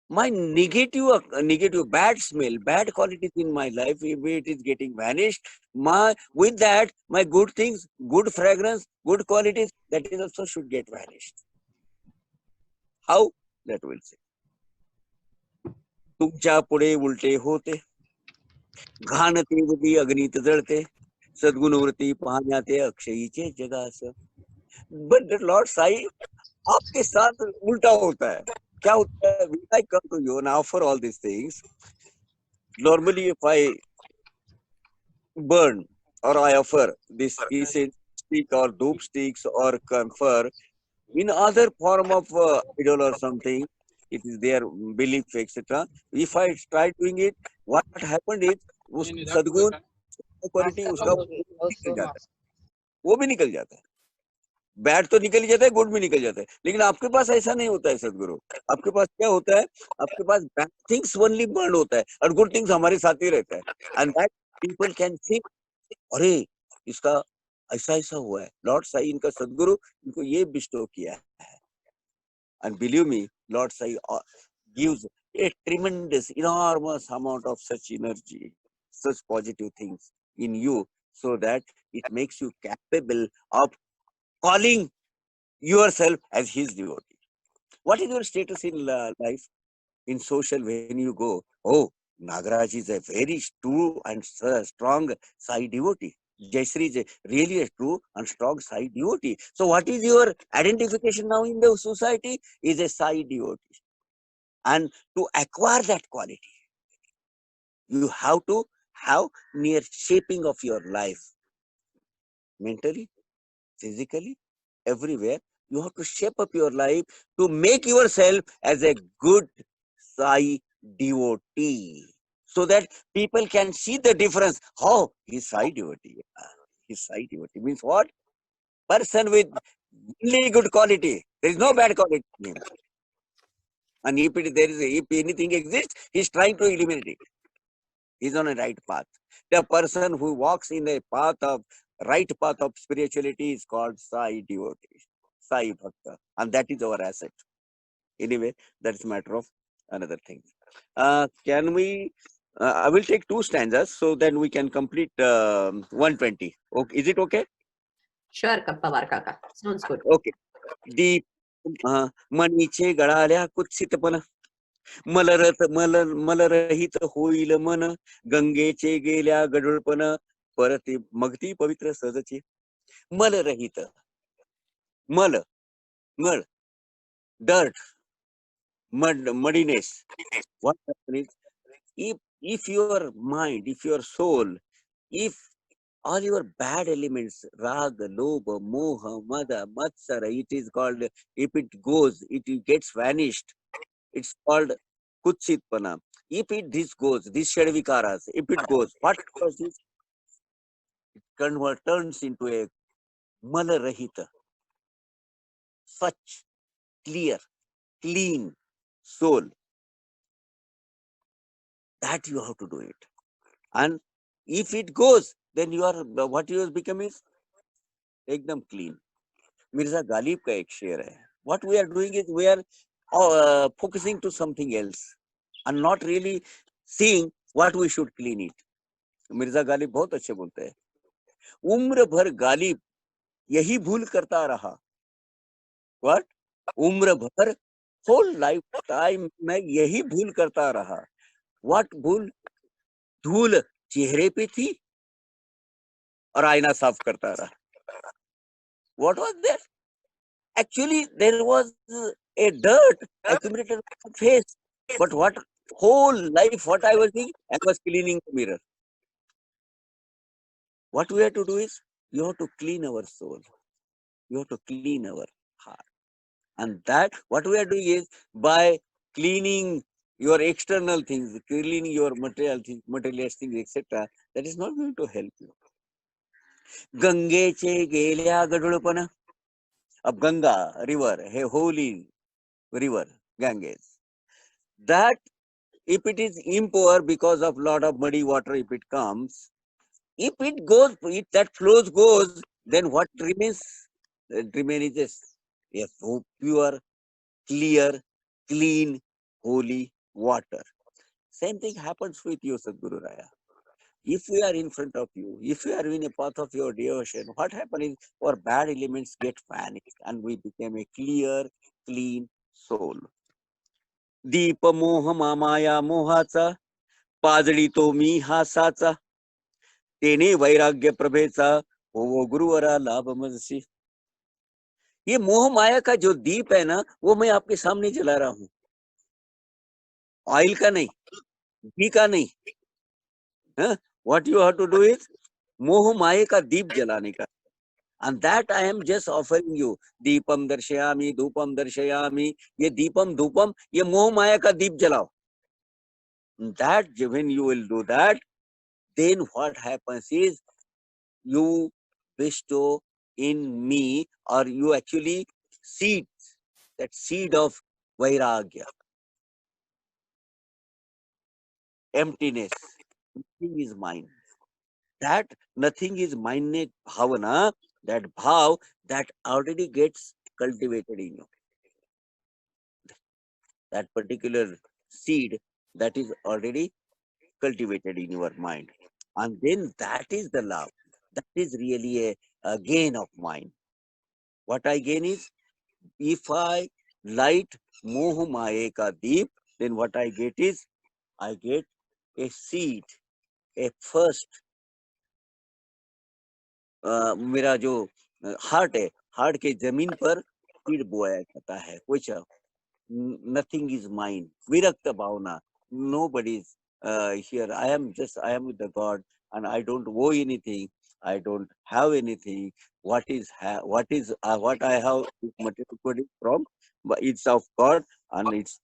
my negative bad smell, bad qualities in my life, if it is getting vanished, with that my good things, good fragrance, good qualities, that is also should get vanished. How? That will say. तुमच्या पुढे उलटे होते, घाण तेवढी अग्नीत जळते, सद्गुणवृत्ती पाहण्याते अक्षयीचे जगास. But the Lord Sai आपके साथ उल्टा होता है. क्या होता है? When I come to you and offer all these things, normally if I burn or I offer this incense stick or dope sticks or camphor in other form of idol or something, it is their belief, etc. If I try doing it, what happened is उस सद्गुण quality उसका निकल जाता है, वो भी निकल जाता है. बैड तो निकल ही जाता है, गुड भी निकल जाता है. लेकिन आपके पास ऐसा नहीं होता है सदगुरु. आपके पास क्या होता है? आपके पास बैड थिंग्स ओनली बर्न होता है और गुड थिंग्स हमारे साथ ही रहता है. And that people can think, अरे इसका ऐसा ऐसा हुआ है, लॉर्ड साई इनका सदगुरु इनको ये बिस्टो किया है. And believe me, Lord Sai gives a tremendous, enormous amount of such energy, such positive things in you, so that it makes you capable of calling yourself as his devotee. What is your status in life? In social, when you go, oh, Nagaraj is a very true and strong Sai devotee. Jaisri is really a true and strong Sai devotee. So what is your identification now in the society? Is a Sai devotee. And to acquire that quality, you have to have near shaping of your life. Mentally, physically, everywhere, you have to shape up your life to make yourself as a good Sai devotee, so that people can see the difference. Oh, he's Sai devotee. He's Sai devotee means what? Person with only good quality. There is no bad quality in him. And if if anything exists, he's trying to eliminate it. He's on a right path. The person who walks in a right path of spirituality is called Sai devotee, Sai Bhakta, and that is our asset. Anyway, that's a matter of another thing. Can we? I will take 2 stanzas, so then we can complete 120. Okay, is it okay? Sure, Pawar Kaka. Sounds good. Okay. The मनीचे गळाल्या कुत्सितपण, मलरहित होईल मन, गंगेचे गेल्या गडुळपण, परती मगती पवित्र सहजची. मलरहित, मल, मळ, dirt, muddiness. What happens is, if your mind, if your soul, if all your bad elements, raga, lobha, moha, mada, matsara, it is called, if it goes, it gets vanished, it's called kutsitpana. If this goes, these shadvikaras, if it goes, what causes? turns into a mala rahita, such clear, clean soul. That you have to do it. And if it goes, then you are what you have become is एकदम clean. Mirza Ghalib का एक शेर है. What we are doing is we are focusing to something else and not really seeing what we should clean it. Mirza Ghalib बहुत अच्छे बोलते हैं. उम्र भर गालिब यही भूल करता रहा. What? उम्र भर whole lifetime मैं यही भूल करता रहा. What भूल? धूल चेहरे पे थी और आईना साफ करता रहा. What was there? Actually, there was a dirt accumulated on the face. But what whole life, what I was doing, I was cleaning the mirror. What we have to do is, you have to clean our soul. You have to clean our heart. And that, what we are doing is, by cleaning your external things, cleaning your material things, materialistic things, etc., that is not going to help you. Gangeche gelya gadulpana. Ab Ganga river, a holy river, Ganges. That if it is impure because of lot of muddy water, if it comes, if it goes, if that flows goes, then what remains? It remains a pure, clear, clean, holy water. Same thing happens with you, Sadhguru Raya. If we are in front of you, if you are in a path of your devotion, what happens is our bad elements get vanished and we become a clear, clean soul. दीप मोह मामाया मोहाचा पाजळी तो मी हासाचा तेने वैराग्य प्रभेचा हो गुरुवरा लाभ मजसी. ये मोह माया का जो दीप है ना, वो मैं आपके सामने जला रहा हूं. ऑयल का नहीं, घी का नहीं. What you have to do is मोह माया का दीप जलाने का. And that I am just offering you. Deepam दर्शयामि, धूपम दर्शयामि. ये दीपम धूपम, ये मोह माया का दीप जलाओ. That when you will do that, then what happens is you bestow in me, or you actually seed that seed of vairagya, emptiness. Nothing is mine. That nothing is mine bhavana, that bhav that already gets cultivated in you. That particular seed that is already cultivated in your mind. And then that is the love. That is really a gain of mine. What I gain is, if I light moh maye ka deep, then what I get is, I get a seed, a first. मेरा जो heart है, heart के जमीन पर seed बोया जाता है. कुछ nothing is mine. Virakta bhavana. Nobody is here. I am with the God, and I don't owe anything. I don't have anything. What I have is material from, but it's of God and it's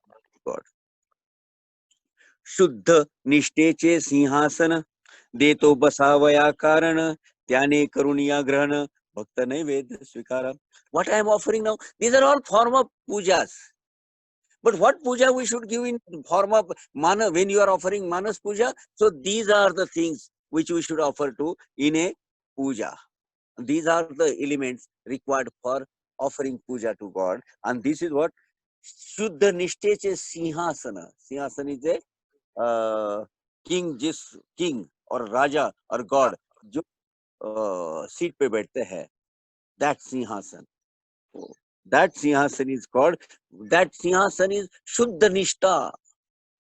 God. शुद्ध निष्ठेचे सिंहासन देतो बसावया कारण त्याने करुणिया ग्रहण भक्त नैवेद्य स्वीकार. What I am offering now, these are all form of pujas. But what puja we should give in form of mana when you are offering manas puja? So these are the things which we should offer to in a puja. These are the elements required for offering puja to God. And this is what Shuddha Nishteche Sinhasana. Sinhasana is a king, जिस king or raja or God जो seat पे बैठते हैं, that Sinhasan. That Sinhasan is called, that Sinhasan is Shuddha Nishtha.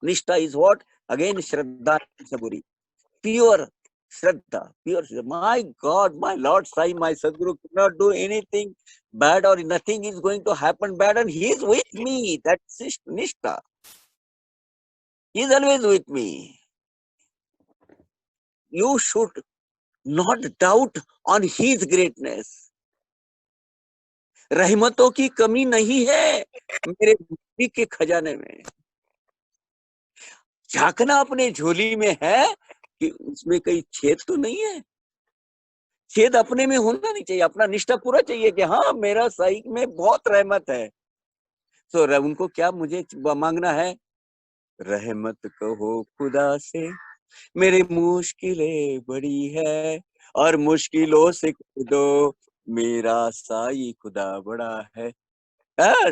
Nishtha is what? Again, Shraddha Saburi. Pure Shraddha. Pure Shraddha. My God, my Lord Sai, my Sadguru cannot do anything bad, or nothing is going to happen bad, and he is with me. That's Nishtha. He is always with me. You should not doubt on his greatness. रहमतों की कमी नहीं है मेरे भक्ति के खजाने में. झांकना अपने झोली में है कि उसमें कहीं छेद तो नहीं है. छेद अपने में होना नहीं चाहिए, अपना निष्ठा पूरा चाहिए कि हाँ मेरा साई में बहुत रहमत है। तो उनको क्या मुझे मांगना है, रहमत कहो खुदा से मेरी मुश्किलें बड़ी है और मुश्किलों से दो मेरा साई खुदा बड़ा है।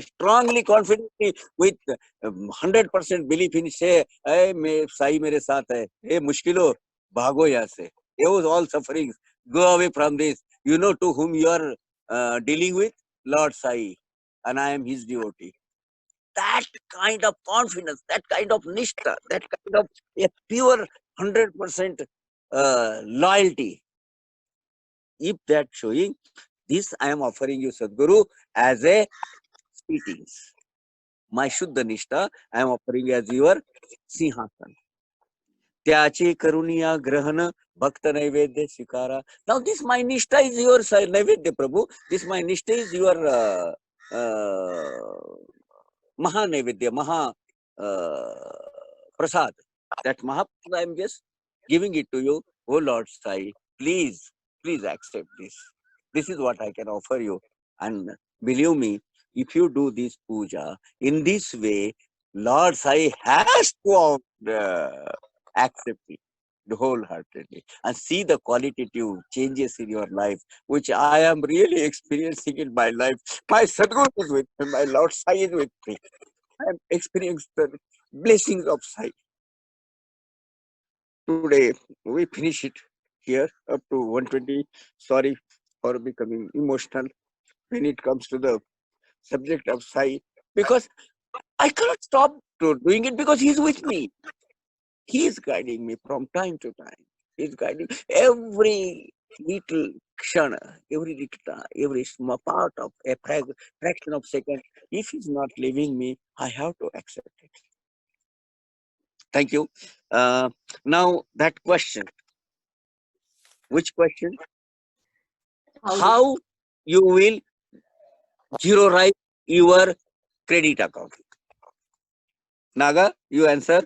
Strongly confidently with 100% belief in से साई मेरे साथ है, ये मुश्किलों भागो यहाँ से, ये all sufferings go away from this, you know to whom you are dealing with, Lord Sai, and I am his devotee. That kind of confidence, that kind of nishtha, that kind of a pure 100% loyalty, if that showing, this I am offering you, Sadguru, as a speakings. My Shuddha Nishtha, I am offering as your Sinhasan. त्याचे करुणिया ग्रहण भक्त नैवेद्य स्वीकारा. Now this my nishtha is your naivedya, Prabhu. This my nishtha is your Maha naivedya, Maha prasad. That Maha I am just giving it to you. Oh Lord Sai, please, please accept this. This is what I can offer you. And believe me, if you do this puja in this way, Lord Sai has to accept it wholeheartedly and see the qualitative changes in your life, which I am really experiencing in my life. My Sadguru is with me, my Lord Sai is with me. I am experiencing the blessings of Sai. Today, we finish it here up to 120. Sorry for becoming emotional when it comes to the subject of Sai, because I cannot stop doing it because he is with me. He is guiding me from time to time. He is guiding every little kshana, every little, every small part of a fraction of second. If he's not leaving me, I have to accept it. Thank you. Now that question. Which question? How you will zeroize your credit account? Naga, you answer.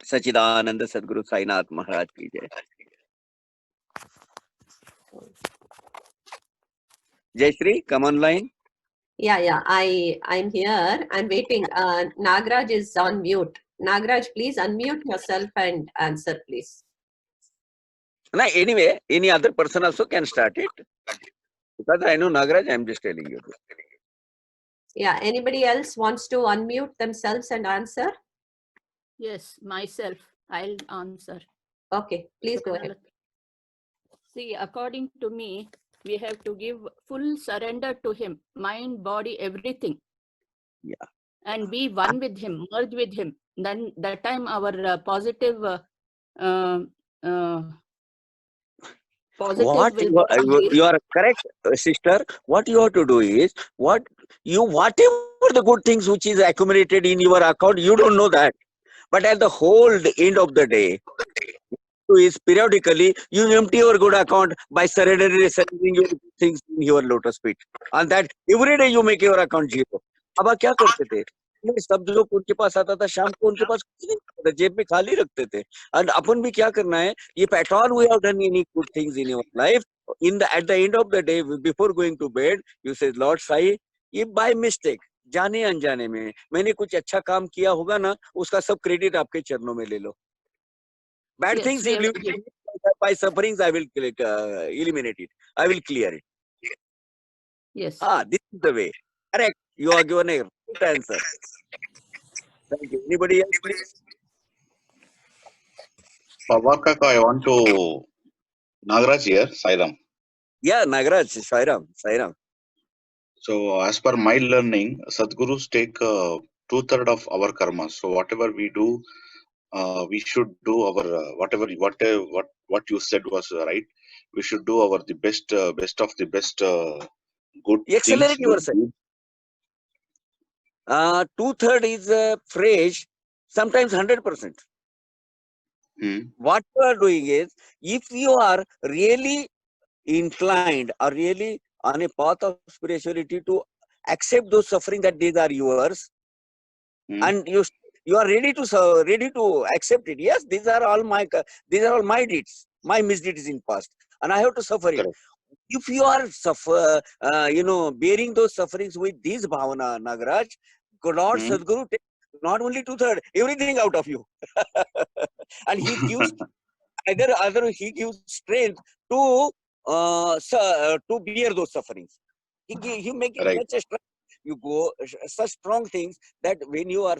Sachidananda Sadguru Sainath Maharaj ki jai. Jayashree, come online. Yeah, I'm here. I'm waiting. Nagraj is on mute. Nagraj, please unmute yourself and answer, please. No, anyway, any other person also can start it. Because I know Nagraj, I'm just telling you. Yeah, anybody else wants to unmute themselves and answer? Yes, myself. I'll answer. Okay, please go ahead. See, according to me, we have to give full surrender to him, mind, body, everything. Yeah. And be one with him, merge with him. Then that time our positive What will you are correct, sister. What you have to do is whatever the good things which is accumulated in your account, you don't know that. But at the whole end of the day, is periodically you empty your good account by surrendering your things in your lotus feet, and that every day you make your account zero. अब क्या करते थे, ये सब जो उनके पास आता था शाम को उनके पास कुछ नहीं था, जेब में खाली रखते थे. And अपन भी क्या करना है, if at all we have done any good things in your life, at the end of the day before going to bed, you say, Lord Sai, if by mistake जाने अनजाने में मैंने कुछ अच्छा काम किया होगा ना, उसका सब क्रेडिट आपके चरणों में ले लो. Bad Yes, things, we have by sufferings, I will eliminate it. I will clear it. yes. This is the way. Correct. You are given a right answer. Thank you. Anybody else, please? Pavakaka, I want to Nagaraj here, Sairam. Yeah, Nagaraj, Sairam, Sairam. So, as per my learning, Sadgurus take 2/3 of our karma. So, whatever we do, we should do our what you said was right. We should do our the best of the best good Accelerate things. yourself. 2/3 is phrase, sometimes 100%. What you are doing is, if you are really inclined or really on a path of spirituality to accept those suffering that these are yours, and you are ready to accept it. Yes, these are all my deeds. My misdeed is in past, and I have to suffer it. Correct. If you are bearing those sufferings with these bhavana, Nagaraj, Lord Hmm. Sadguru takes not only 2/3, everything out of you. And he gives either he gives strength to to bear those sufferings. He make it Right. such a strength. You go such strong things that when you are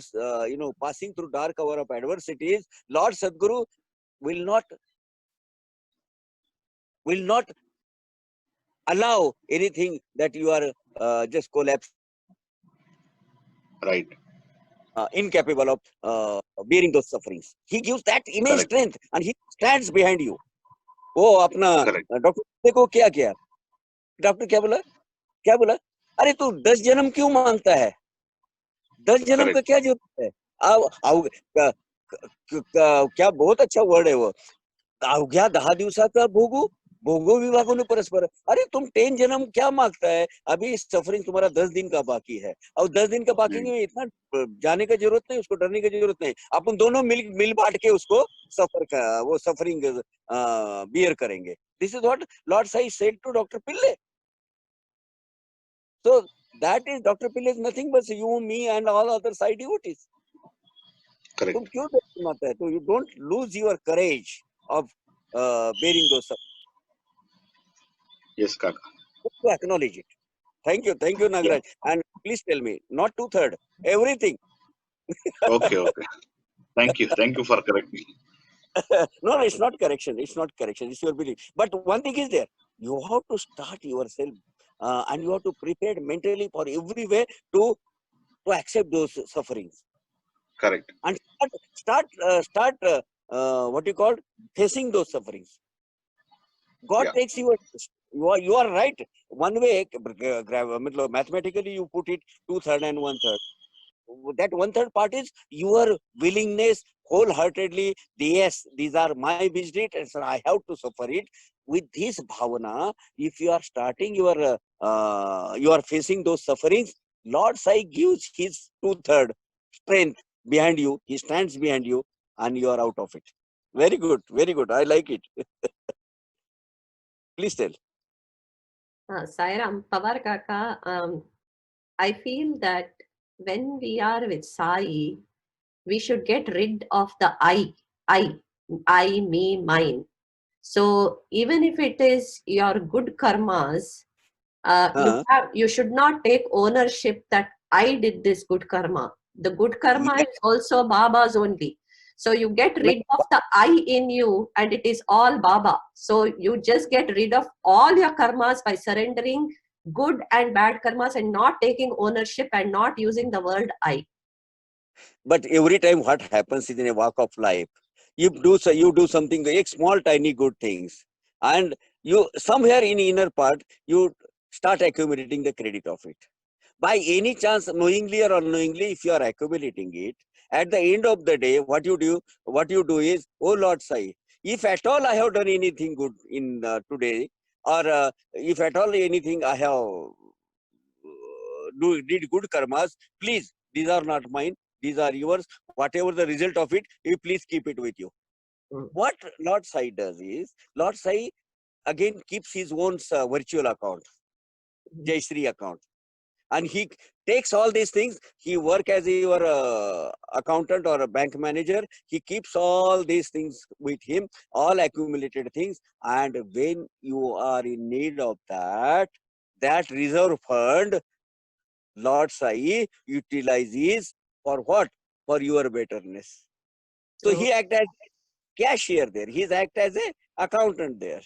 passing through dark hour of adversities, Lord Sadguru will not allow anything that you are just collapse, Right. incapable of bearing those sufferings. He gives that immense Correct. strength, and he stands behind you. वो अपना Correct. Doctor देखो क्या किया, doctor क्या बोला, अरे तू 10 जन्म क्यों मांगता है, 10 जन्म का Correct. क्या जरूरत है, आओ क्या बहुत अच्छा वर्ड है वो, अवघ्या 10 दिवसाचा भोगू भोगो विभागों परस्पर, अरे तुम 10 जन्म क्या मांगता है, अभी सफरिंग तुम्हारा 10 दिन का बाकी है, और 10 दिन का बाकी में इतना जाने का जरूरत नहीं, उसको डरने की जरूरत नहीं, अपन दोनों मिल बांट के उसको वो सफरिंग बियर करेंगे. This is what Lord Sai said to doctor Pillai. So that is Dr. Pillai is nothing but you, me, and all other Sai devotees. Correct. तुम क्यों डरते मत है? तो you don't lose your courage of bearing those sufferings. Yes, Kaka. To acknowledge it. Thank you, Yeah. Nagaraj. And please tell me, not 2/3, everything. Okay. Okay. Thank you for correcting. No, it's not correction. It's not correction. It's your belief. But one thing is there. You have to start yourself, and you have to prepare mentally for every way to accept those sufferings. Correct. And start what you call facing those sufferings. God Yeah. takes you are right. One way, mathematically you put it 2/3 and 1/3. That 1/3 part is your willingness wholeheartedly. Yes, these are my misdeeds, and so I have to suffer it. With this bhavana, if you are starting you are facing those sufferings, Lord Sai gives his 2/3 strength behind you. He stands behind you, and you are out of it. Very good, very good. I like it. Please tell. Sairam, Pawar Kaka, I feel that when we are with Sai, we should get rid of the I, me, mine. So even if it is your good karmas, you should not take ownership that I did this good karma. The good karma Yeah. is also Baba's only. So you get rid of the I in you, and it is all Baba. So you just get rid of all your karmas by surrendering good and bad karmas and not taking ownership and not using the word I. But every time what happens is in a walk of life, you do something, small tiny good things, and you somewhere in inner part you start accumulating the credit of it. By any chance, knowingly or unknowingly, if you are accumulating it, at the end of the day, what you do is, oh Lord Sai, if at all I have done anything good in today, or if at all anything I have did good karmas, please, these are not mine, these are yours. Whatever the result of it, you please keep it with you. What Lord Sai does is, Lord Sai again keeps his own virtual account, Jayshree account, and he takes all these things. He work as your accountant or a bank manager. He keeps all these things with him, all accumulated things, and when you are in need of that reserve fund, Lord Sai utilizes for what? For your betterness. So he act as cashier there. He act as a accountant there.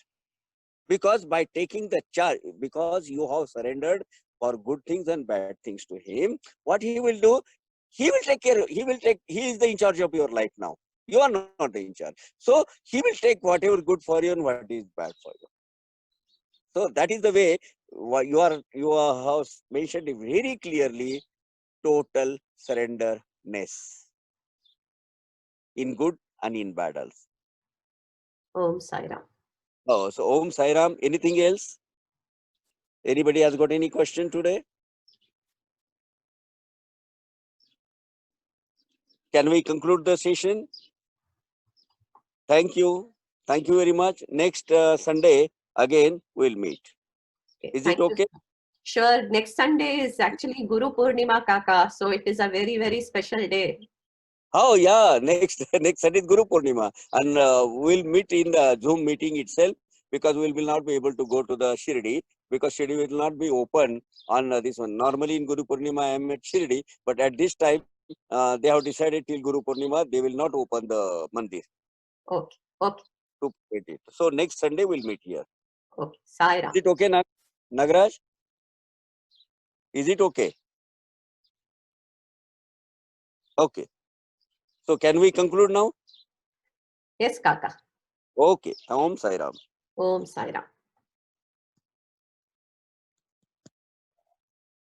Because by taking the charge, because you have surrendered for good things and bad things to him, what he will do, he will take care, he is the in charge of your life now. You are not the in charge. So he will take whatever good for you and what is bad for you. So that is the way you have mentioned it very clearly, total surrenderness in good and in bad also. Om Sai Ram. Oh, so Om Sai Ram. Anything else? Anybody has got any question today? Can we conclude the session? Thank you. Thank you very much. Next Sunday again we'll meet. Okay, Is thank it you. okay? Sure. Next Sunday is actually Guru Purnima, Kaka. So it is a very, very special day. Oh yeah, next next Sunday is Guru Purnima, and we'll meet in the Zoom meeting itself, because we will not be able to go to the Shirdi, because Shirdi will not be open on this one. Normally in Guru Purnima I am at Shirdi, but at this time they have decided till Guru Purnima they will not open the mandir Okay. Okay. to create it. So next Sunday we'll meet here. Okay. Sai Ram. Is it okay, Nagraj? Is it okay? Okay. So can we conclude now? Yes, Kaka. Okay. Om Sai Ram. Om Sai Ram.